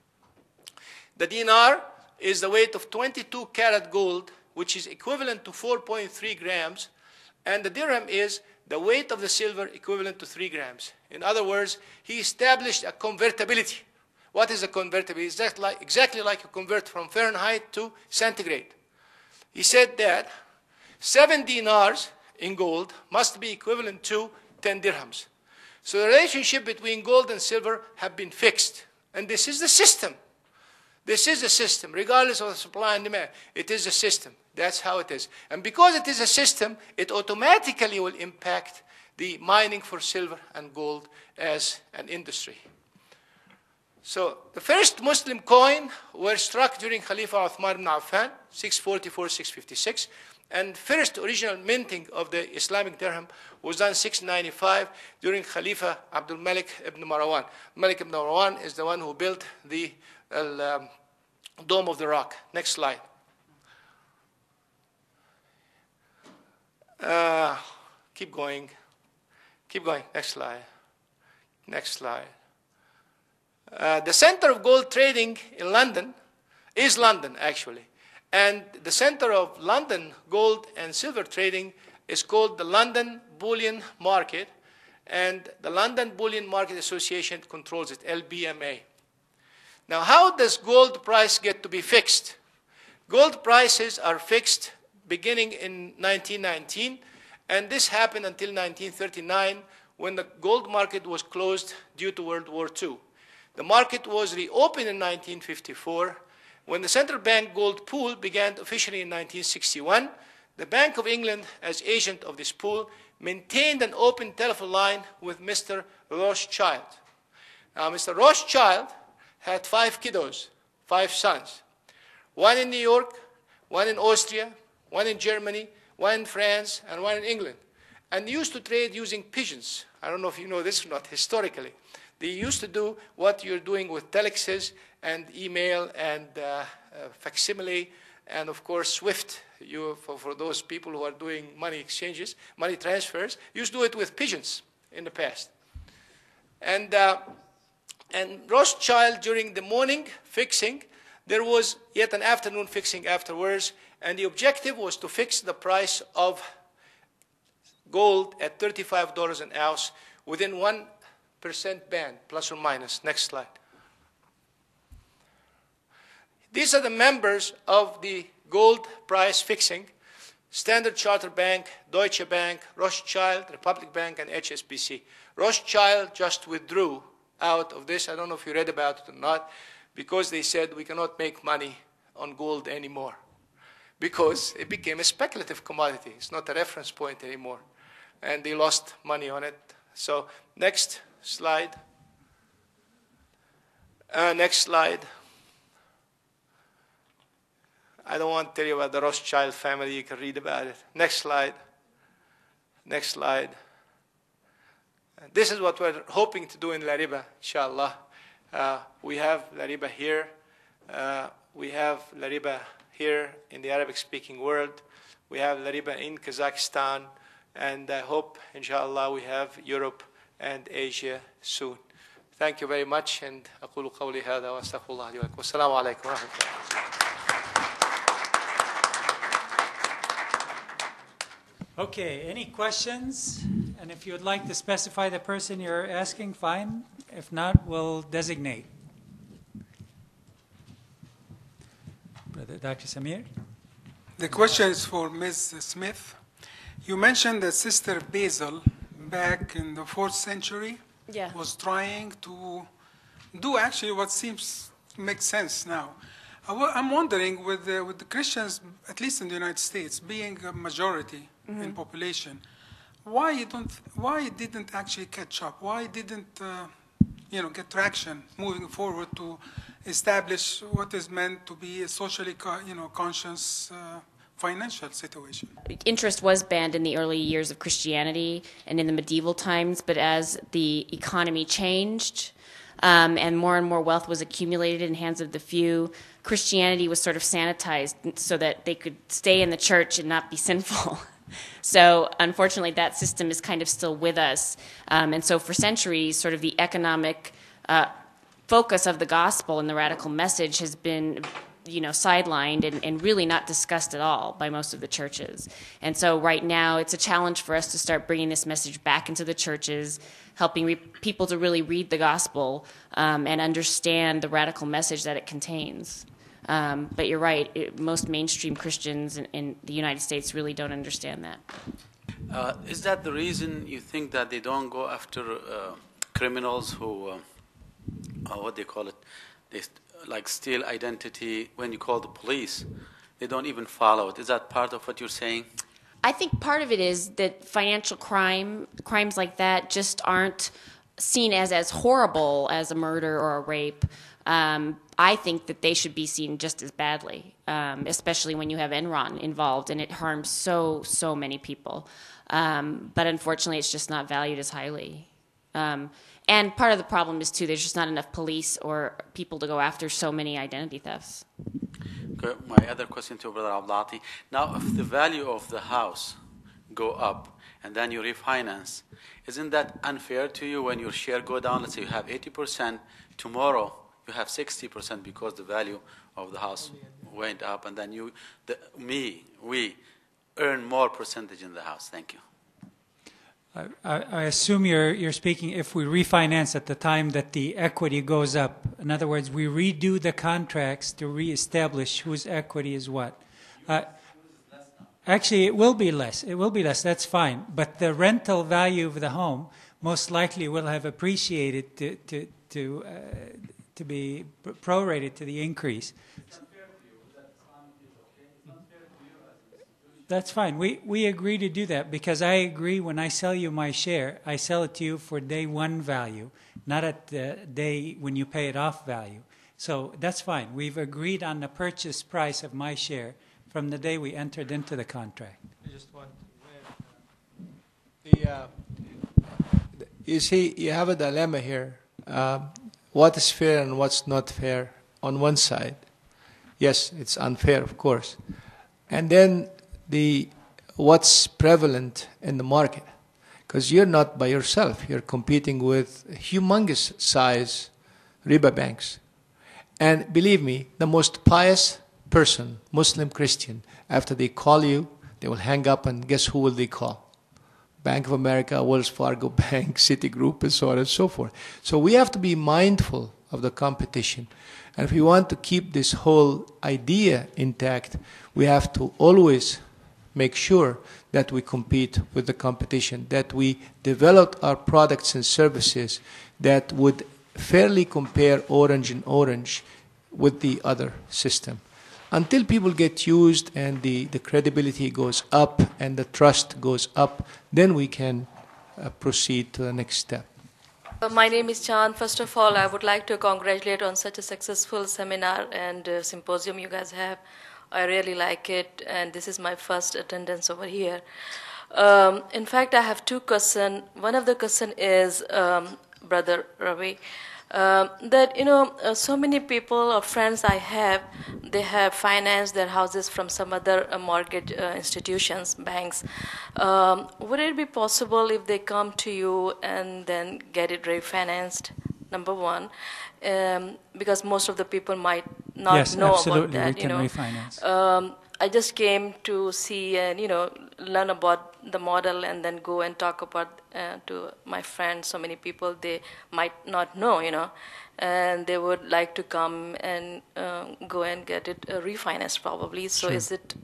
The dinar is the weight of 22 karat gold, which is equivalent to 4.3 grams, and the dirham is the weight of the silver equivalent to 3 grams. In other words, he established a convertibility. What is a convertibility? It's exactly like you convert from Fahrenheit to centigrade. He said that 7 dinars in gold must be equivalent to 10 dirhams. So the relationship between gold and silver have been fixed. And this is the system. This is a system, regardless of the supply and demand. It is a system. That's how it is. And because it is a system, it automatically will impact the mining for silver and gold as an industry. So the first Muslim coin were struck during Khalifa Uthman ibn Affan, 644-656, and first original minting of the Islamic dirham was done 695 during Khalifa Abdul Malik ibn Marwan. Malik ibn Marwan is the one who built the Dome of the Rock. Next slide. Keep going. Keep going. Next slide. Next slide. The center of gold trading in London is London, actually. And the center of London gold and silver trading is called the London Bullion Market. And the London Bullion Market Association controls it, LBMA. Now, how does gold price get to be fixed? Gold prices are fixed beginning in 1919. And this happened until 1939 when the gold market was closed due to World War II. The market was reopened in 1954 when the central bank gold pool began officially in 1961. The Bank of England, as agent of this pool, maintained an open telephone line with Mr. Rothschild. Now, Mr. Rothschild had 5 kiddos, 5 sons. One in New York, one in Austria, one in Germany, one in France, and one in England. And they used to trade using pigeons. I don't know if you know this or not, historically. They used to do what you're doing with telexes and email and facsimile and, of course, SWIFT. For those people who are doing money exchanges, money transfers, used to do it with pigeons in the past. And Rothschild, during the morning fixing, there was yet an afternoon fixing afterwards, and the objective was to fix the price of gold at $35 an ounce within 1% band, plus or minus. Next slide. These are the members of the gold price fixing: Standard Chartered Bank, Deutsche Bank, Rothschild, Republic Bank, and HSBC. Rothschild just withdrew out of this. I don't know if you read about it or not, because they said we cannot make money on gold anymore because it became a speculative commodity. It's not a reference point anymore. And they lost money on it. So next slide. Next slide. I don't want to tell you about the Rothschild family. You can read about it. Next slide. Next slide. This is what we're hoping to do in LARIBA, inshallah. We have LARIBA here. We have LARIBA here in the Arabic-speaking world. We have LARIBA in Kazakhstan. And I hope, inshallah, we have Europe and Asia soon. Thank you very much. And أقول قولي هذا وأستغفر الله لي ولكم. والسلام عليكم ورحمة الله. Okay, any questions? And if you would like to specify the person you're asking, fine. If not, we'll designate. Brother Dr. Samir? The question is for Ms. Smith. You mentioned that Sister Basil, back in the 4th century, was trying to do actually what seems to make sense now. I'm wondering, with the Christians, at least in the United States, being a majority in population, why it didn't actually catch up? Why it didn't get traction moving forward to establish what is meant to be a socially conscious financial situation? Interest was banned in the early years of Christianity and in the medieval times, but as the economy changed and more wealth was accumulated in the hands of the few, Christianity was sort of sanitized so that they could stay in the church and not be sinful. So unfortunately, that system is kind of still with us. And so for centuries, sort of the economic focus of the gospel and the radical message has been sidelined and really not discussed at all by most of the churches. And so right now, it's a challenge for us to start bringing this message back into the churches, helping people to really read the gospel and understand the radical message that it contains. But you're right, most mainstream Christians in the United States really don't understand that. Is that the reason you think that they don't go after criminals who, what they call it, they steal identity? When you call the police, they don't even follow it. Is that part of what you're saying? I think part of it is that financial crimes like that just aren't seen as horrible as a murder or a rape, I think that they should be seen just as badly, especially when you have Enron involved and it harms so many people. But unfortunately, it's just not valued as highly. And part of the problem is, too, there's just not enough police or people to go after so many identity thefts. Okay, my other question to Brother Abdulati. Now, if the value of the house go up and then you refinance, isn't that unfair to you when your share go down? Let's say you have 80%, tomorrow you have 60% because the value of the house went up, and then we earn more percentage in the house. Thank you. I assume you're speaking if we refinance at the time that the equity goes up. In other words, we redo the contracts to reestablish whose equity is what. Actually, it will be less. It will be less. That's fine. But the rental value of the home most likely will have appreciated to be prorated to the increase. That's fine. We agree to do that because I agree when I sell you my share, I sell it to you for day one value, not at the day when you pay it off value. So that's fine. We've agreed on the purchase price of my share from the day we entered into the contract. You see, you have a dilemma here. What is fair and what's not fair on one side? Yes, it's unfair, of course. And then what's prevalent in the market, because you're not by yourself. You're competing with humongous size riba banks. And believe me, the most pious person, Muslim, Christian, after they call you, they will hang up, and guess who will they call? Bank of America, Wells Fargo Bank, Citigroup, and so on and so forth. So we have to be mindful of the competition. And if we want to keep this whole idea intact, we have to always make sure that we compete with the competition, that we develop our products and services that would fairly compare orange and orange with the other system. Until people get used and the credibility goes up and the trust goes up, then we can proceed to the next step. My name is Chan. First of all, I would like to congratulate on such a successful seminar and symposium you guys have. I really like it, and this is my first attendance over here. In fact, I have two questions. One of the questions is, Brother Ravi, that, so many people or friends I have, they have financed their houses from some other mortgage institutions, banks. Would it be possible if they come to you and then get it refinanced? Number one. Because most of the people might not know about that. We can refinance. I just came to see and learn about the model and then go and talk about to my friends. So many people, they might not know, and they would like to come and go and get it refinanced probably. So Sure. Is it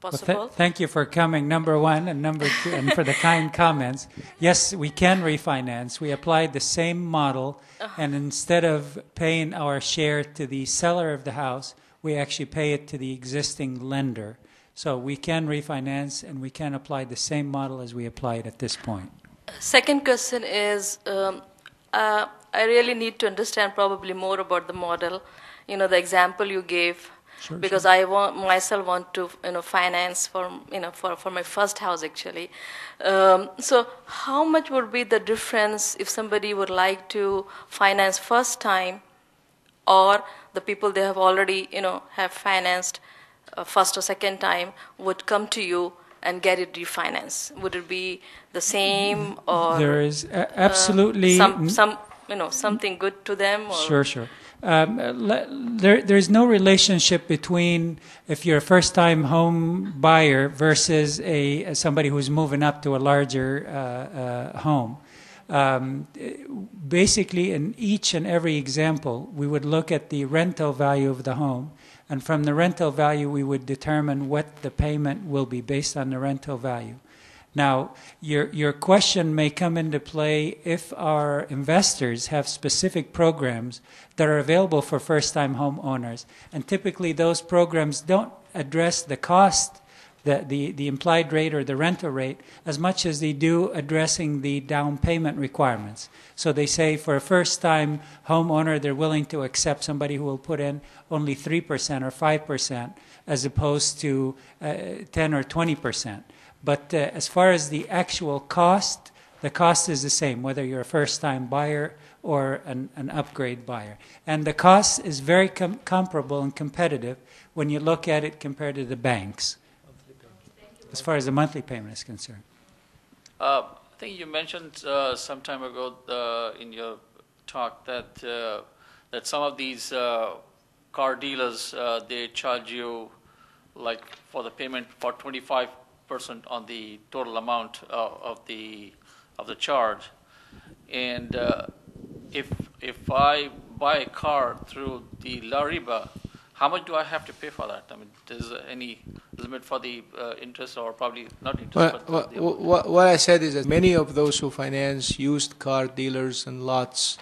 possible? Well, thank you for coming, number one, and number two, and for the kind comments. Yes, we can refinance. We applied the same model, and instead of paying our share to the seller of the house, we actually pay it to the existing lender. So we can refinance, and we can apply the same model as we applied at this point. Second question is, I really need to understand probably more about the model, the example you gave, Sure, because sure. I myself want to finance for my first house actually. So how much would be the difference if somebody would like to finance first time, or the people they have already have financed first or second time would come to you and get it refinanced? Would it be the same, or There is absolutely something good to them? Or? Sure. There's no relationship between if you're a first-time home buyer versus somebody who's moving up to a larger home. Basically, in each and every example, we would look at the rental value of the home, and from the rental value, we would determine what the payment will be based on the rental value. Now, your question may come into play if our investors have specific programs that are available for first-time homeowners, and typically those programs don't address the cost the implied rate or the rental rate as much as they do addressing the down payment requirements. So they say for a first-time homeowner, they're willing to accept somebody who will put in only 3% or 5% as opposed to 10 or 20%. But as far as the actual cost, the cost is the same, whether you're a first-time buyer or an upgrade buyer. And the cost is very comparable and competitive when you look at it compared to the banks, as far as the monthly payment is concerned. I think you mentioned some time ago in your talk that that some of these car dealers, they charge you like for the payment for 25% on the total amount of the charge. And if I buy a car through the LARIBA, how much do I have to pay for that? I mean, is there any limit for the interest, or probably not interest? What I said is that many of those who finance used car dealers and lots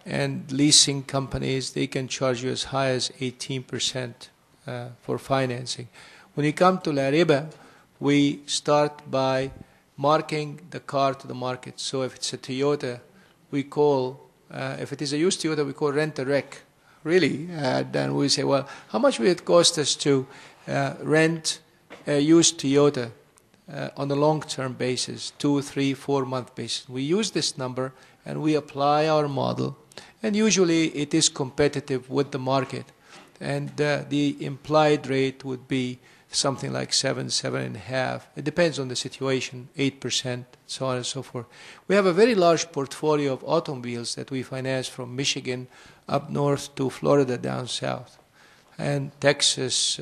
and leasing companies, they can charge you as high as 18% for financing. When you come to LARIBA, we start by marking the car to the market. So if it's a Toyota, we call, if it is a used Toyota, we call rent-a-wreck. Really, then we say, well, how much will it cost us to rent a used Toyota on a long-term basis, 2, 3, 4 month basis? We use this number and we apply our model, and usually it is competitive with the market, and the implied rate would be something like 7, 7.5. It depends on the situation, 8%, so on and so forth. We have a very large portfolio of automobiles that we finance from Michigan up north to Florida down south, and Texas,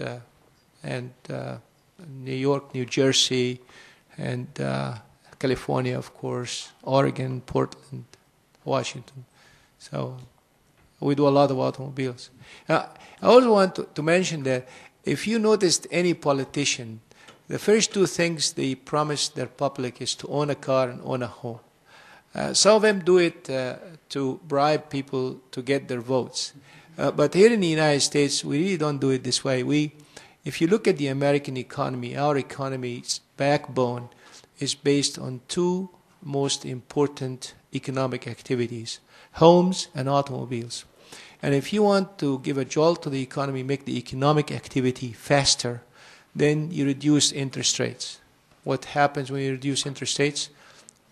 and New York, New Jersey, and California, of course, Oregon, Portland, Washington. So we do a lot of automobiles. Now, I also want to mention that if you noticed any politician, the first 2 things they promise their public is to own a car and own a home. Some of them do it to bribe people to get their votes. But here in the United States, we really don't do it this way. If you look at the American economy, our economy's backbone is based on 2 most important economic activities: homes and automobiles. And if you want to give a jolt to the economy, make the economic activity faster, then you reduce interest rates. What happens when you reduce interest rates?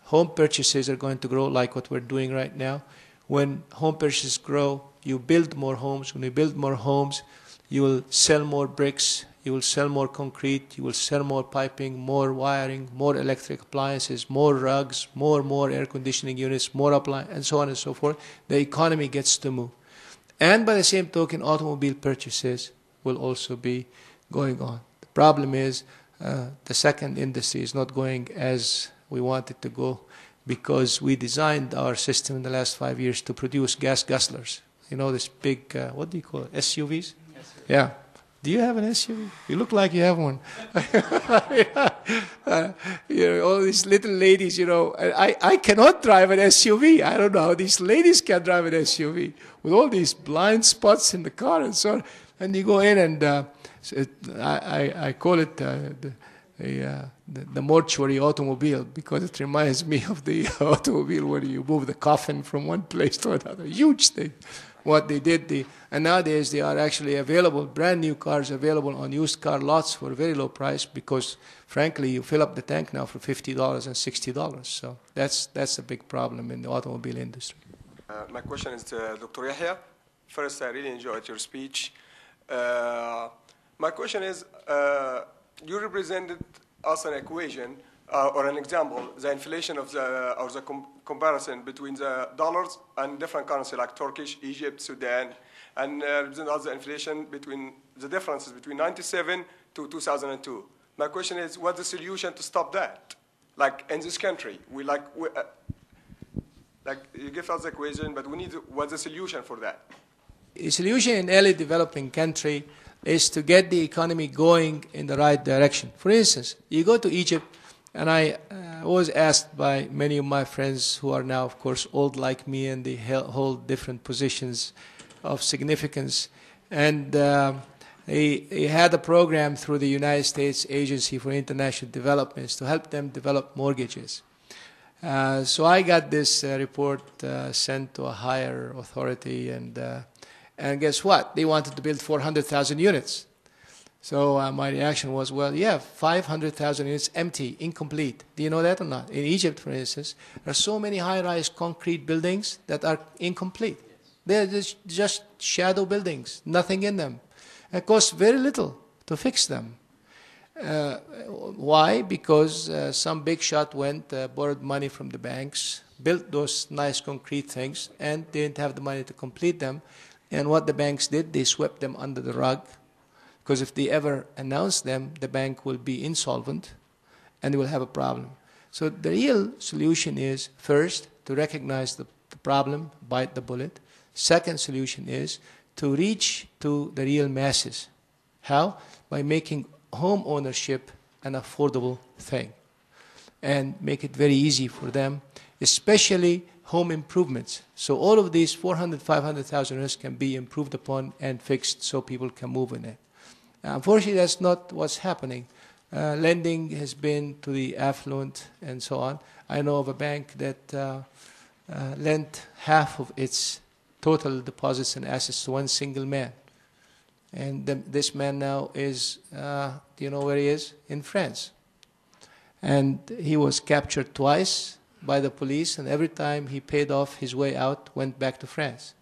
Home purchases are going to grow like what we're doing right now. When home purchases grow, you build more homes. When you build more homes, you will sell more bricks, you will sell more concrete, you will sell more piping, more wiring, more electric appliances, more rugs, more air conditioning units, more appliances, and so on and so forth. The economy gets to move. And by the same token, automobile purchases will also be going on. The problem is the second industry is not going as we want it to go, because we designed our system in the last 5 years to produce gas guzzlers. You know, this big, what do you call it, SUVs? Yeah. Do you have an SUV? You look like you have one. You know, all these little ladies, you know, I cannot drive an SUV. I don't know how these ladies can drive an SUV with all these blind spots in the car and so on. And you go in and I call it the mortuary automobile, because it reminds me of the automobile where you move the coffin from one place to another. Huge thing. What they did, and nowadays they are actually available, brand new cars available on used car lots for a very low price, because frankly you fill up the tank now for $50 and $60. So that's a big problem in the automobile industry. My question is to Dr. Yahya. First, I really enjoyed your speech. My question is, you represented us an equation or an example, the inflation of the comparison between the dollars and different currency like Turkish, Egypt, Sudan, and represent also the inflation between the differences between 97 to 2002. My question is, what's the solution to stop that? Like in this country, like you give us the equation, but we need what's the solution for that? The solution in any developing country is to get the economy going in the right direction. For instance, you go to Egypt, and I was asked by many of my friends who are now, of course, old like me, and they hold different positions of significance. And He had a program through the United States Agency for International Development to help them develop mortgages. So I got this report sent to a higher authority, and guess what? They wanted to build 400,000 units. So my reaction was, well, yeah, 500,000 units empty, incomplete. Do you know that or not? In Egypt, for instance, there are so many high-rise concrete buildings that are incomplete. They're just shadow buildings, nothing in them. It costs very little to fix them. Why? Because some big shot went, borrowed money from the banks, built those nice concrete things, and didn't have the money to complete them. And what the banks did, they swept them under the rug. Because if they ever announce them, the bank will be insolvent and they will have a problem. So the real solution is, first, to recognize the problem, bite the bullet. Second solution is to reach to the real masses. How? By making home ownership an affordable thing and make it very easy for them, especially home improvements. So all of these 400,000, 500,000 units can be improved upon and fixed so people can move in it. Unfortunately, that's not what's happening. Lending has been to the affluent and so on. I know of a bank that lent half of its total deposits and assets to one single man. And this man now is, do you know where he is? In France. And he was captured twice by the police, and every time he paid off his way out, went back to France.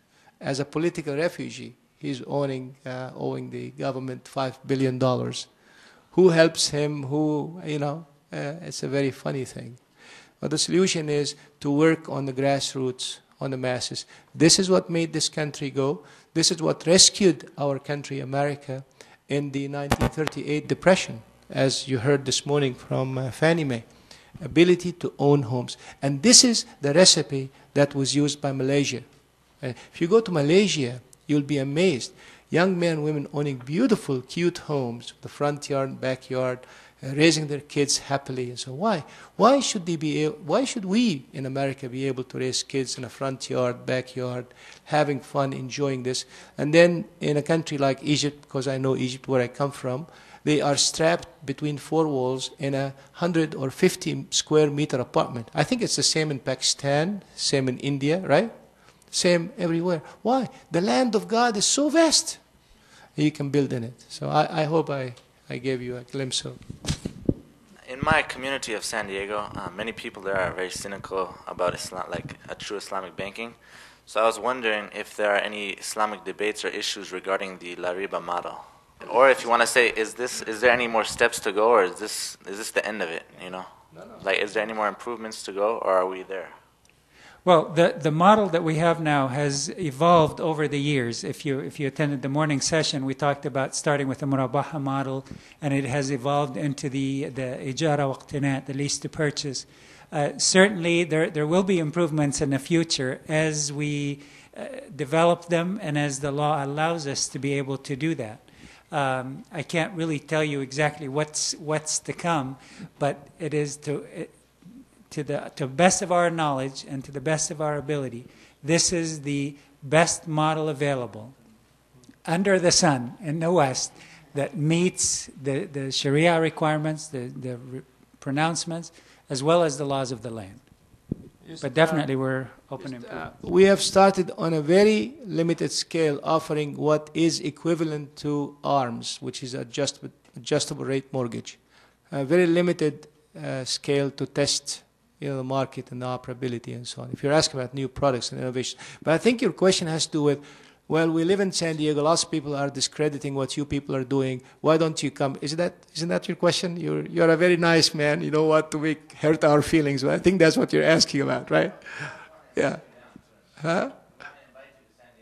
As a political refugee, he's owing the government $5 billion. Who helps him? It's a very funny thing. But the solution is to work on the grassroots, on the masses. This is what made this country go. This is what rescued our country, America, in the 1938 Depression, as you heard this morning from Fannie Mae. Ability to own homes. And this is the recipe that was used by Malaysia. If you go to Malaysia, you'll be amazed. Young men and women owning beautiful, cute homes, the front yard, backyard, raising their kids happily. And so why should we in America be able to raise kids in a front yard, backyard, having fun, enjoying this? And then in a country like Egypt, because I know Egypt where I come from, they are strapped between four walls in a 100 or 50 square meter apartment. I think it's the same in Pakistan, same in India, right? Same everywhere. Why? The land of God is so vast. You can build in it. So I hope I gave you a glimpse of. In my community of San Diego, many people there are very cynical about Islam, like a true Islamic banking. So I was wondering if there are any Islamic debates or issues regarding the LARIBA model. Or if you want to say, is there any more steps to go, or is this the end of it, No. Like, is there any more improvements to go, or are we there? Well, the model that we have now has evolved over the years. If you attended the morning session, we talked about starting with the Murabaha model, and it has evolved into the Ijara waqtinat, the lease to purchase. Certainly, there will be improvements in the future as we develop them and as the law allows us to be able to do that. I can't really tell you exactly what's to come, but it is to the best of our knowledge and to the best of our ability, this is the best model available under the sun in the West that meets the Sharia requirements, the pronouncements, as well as the laws of the land. But definitely we're open to we have started on a very limited scale offering what is equivalent to ARMS, which is adjustable rate mortgage. A very limited scale to test the market and the operability and so on. If you're asking about new products and innovation. But I think your question has to do with, well, we live in San Diego, lots of people are discrediting what you people are doing. Why don't you come? Isn't that your question? You're a very nice man. You don't want to hurt our feelings. But I think that's what you're asking about, right? Yeah. Huh?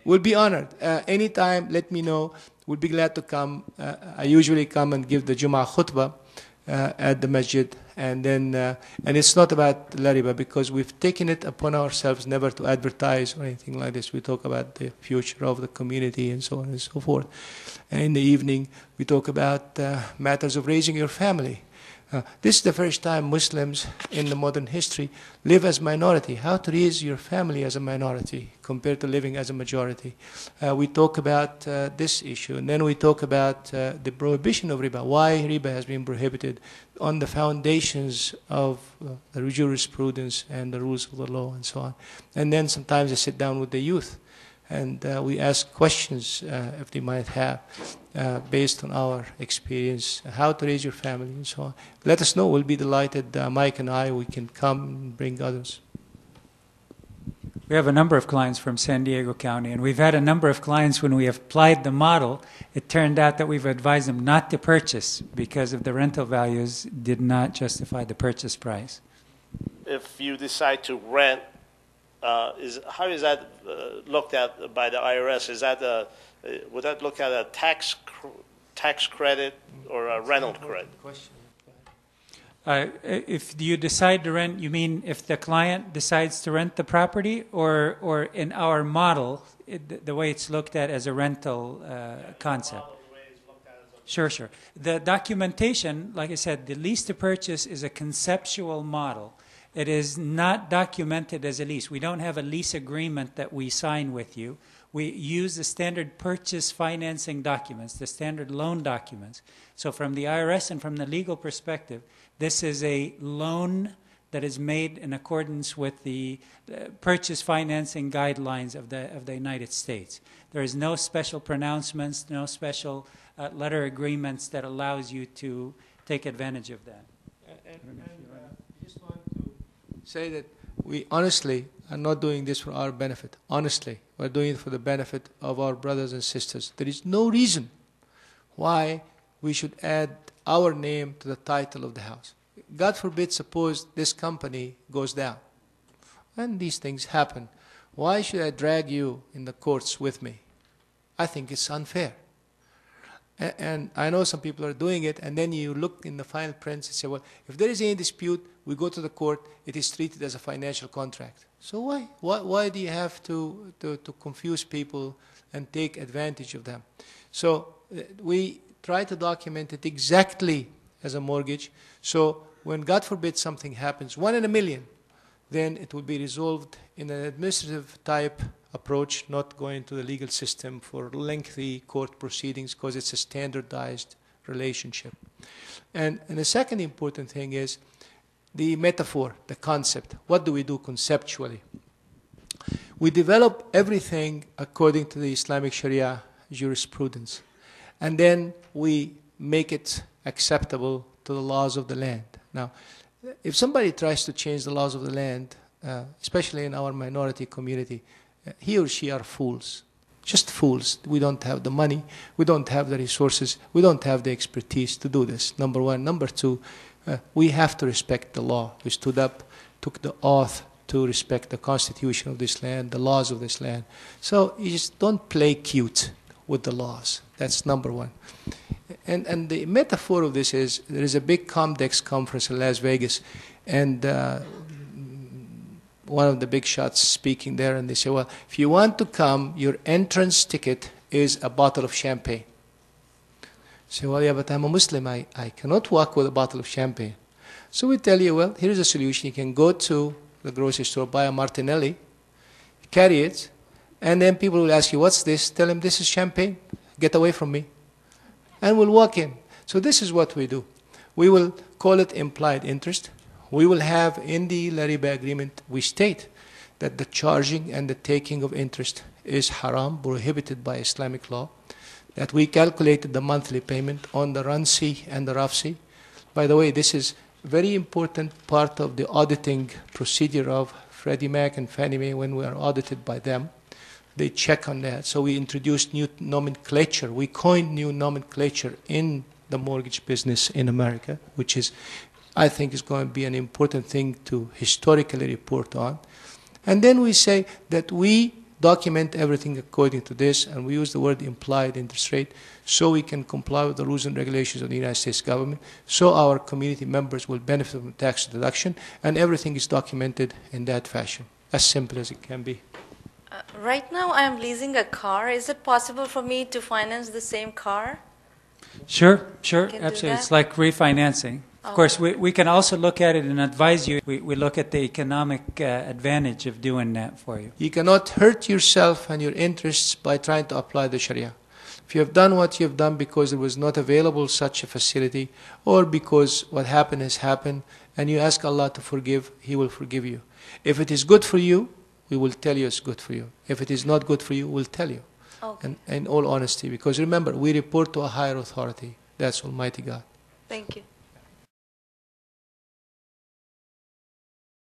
We'll be honored. Anytime, let me know. We'll be glad to come. I usually come and give the Jum'ah khutbah at the masjid. And then, and it's not about LARIBA because we've taken it upon ourselves never to advertise or anything like this. We talk about the future of the community and so on and so forth. And in the evening, we talk about matters of raising your family. This is the first time Muslims in the modern history live as minority. How to raise your family as a minority compared to living as a majority. We talk about this issue, and then we talk about the prohibition of riba, why riba has been prohibited on the foundations of the jurisprudence and the rules of the law and so on. And then sometimes I sit down with the youth and we ask questions if they might have based on our experience, how to raise your family and so on. Let us know. We'll be delighted, Mike and I, we can come and bring others. We have a number of clients from San Diego County, and we've had a number of clients when we have applied the model, it turned out that we've advised them not to purchase because of the rental values did not justify the purchase price. If you decide to rent, how is that looked at by the IRS? Is that would that look at a tax credit or a rental credit? If you decide to rent, you mean if the client decides to rent the property, or in our model, the way it's looked at as a rental concept? Sure. The documentation, like I said, the lease to purchase is a conceptual model. It is not documented as a lease. We don't have a lease agreement that we sign with you. We use the standard purchase financing documents, the standard loan documents. So from the IRS and from the legal perspective, this is a loan that is made in accordance with the purchase financing guidelines of the United States. There is no special pronouncements, no special letter agreements that allows you to take advantage of that. I just want to say that we honestly are not doing this for our benefit. Honestly, we're doing it for the benefit of our brothers and sisters. There is no reason why we should add our name to the title of the house. God forbid, suppose this company goes down. And these things happen. Why should I drag you in the courts with me? I think it's unfair. And I know some people are doing it, and then you look in the fine print and say, well, if there is any dispute, we go to the court, it is treated as a financial contract. So why? Why do you have to confuse people and take advantage of them? So we try to document it exactly as a mortgage. So when, God forbid, something happens, 1 in a million, then it will be resolved in an administrative type approach, not going to the legal system for lengthy court proceedings, because it's a standardized relationship. And the second important thing is the metaphor, the concept. What do we do conceptually? We develop everything according to the Islamic Sharia jurisprudence, and then we make it acceptable to the laws of the land. Now, if somebody tries to change the laws of the land, especially in our minority community, he or she are fools, just fools. We don't have the money, we don't have the resources, we don't have the expertise to do this, number one. Number two, we have to respect the law. We stood up, took the oath to respect the constitution of this land, the laws of this land. So you just don't play cute with the laws. That's number one. And the metaphor of this is, there is a big Comdex conference in Las Vegas, and one of the big shots speaking there, and they say, well, if you want to come, your entrance ticket is a bottle of champagne. I say, well, yeah, but I'm a Muslim. I cannot walk with a bottle of champagne. So we tell you, well, here's a solution. You can go to the grocery store, buy a Martinelli, carry it, and then people will ask you, what's this? Tell them, this is champagne. Get away from me. And we'll walk in. So this is what we do. We will call it implied interest. We will have in the LARIBA agreement, we state that the charging and the taking of interest is haram, prohibited by Islamic law, that we calculated the monthly payment on the RUNC and the RAFC. By the way, this is a very important part of the auditing procedure of Freddie Mac and Fannie Mae when we are audited by them. They check on that. So we introduced new nomenclature. We coined new nomenclature in the mortgage business in America, which is, I think, is going to be an important thing to historically report on. And then we say that we document everything according to this, and we use the word implied interest rate, so we can comply with the rules and regulations of the United States government, so our community members will benefit from tax deduction, and everything is documented in that fashion, as simple as it can be. Right now I am leasing a car. Is it possible for me to finance the same car? Sure, absolutely. It's like refinancing. Of course, we can also look at it and advise you. We look at the economic advantage of doing that for you. You cannot hurt yourself and your interests by trying to apply the Sharia. If you have done what you have done because it was not available such a facility, or because what happened has happened, and you ask Allah to forgive, He will forgive you. If it is good for you, we will tell you it's good for you. If it is not good for you, we'll tell you. Okay. And in all honesty, because remember, we report to a higher authority. That's Almighty God. Thank you.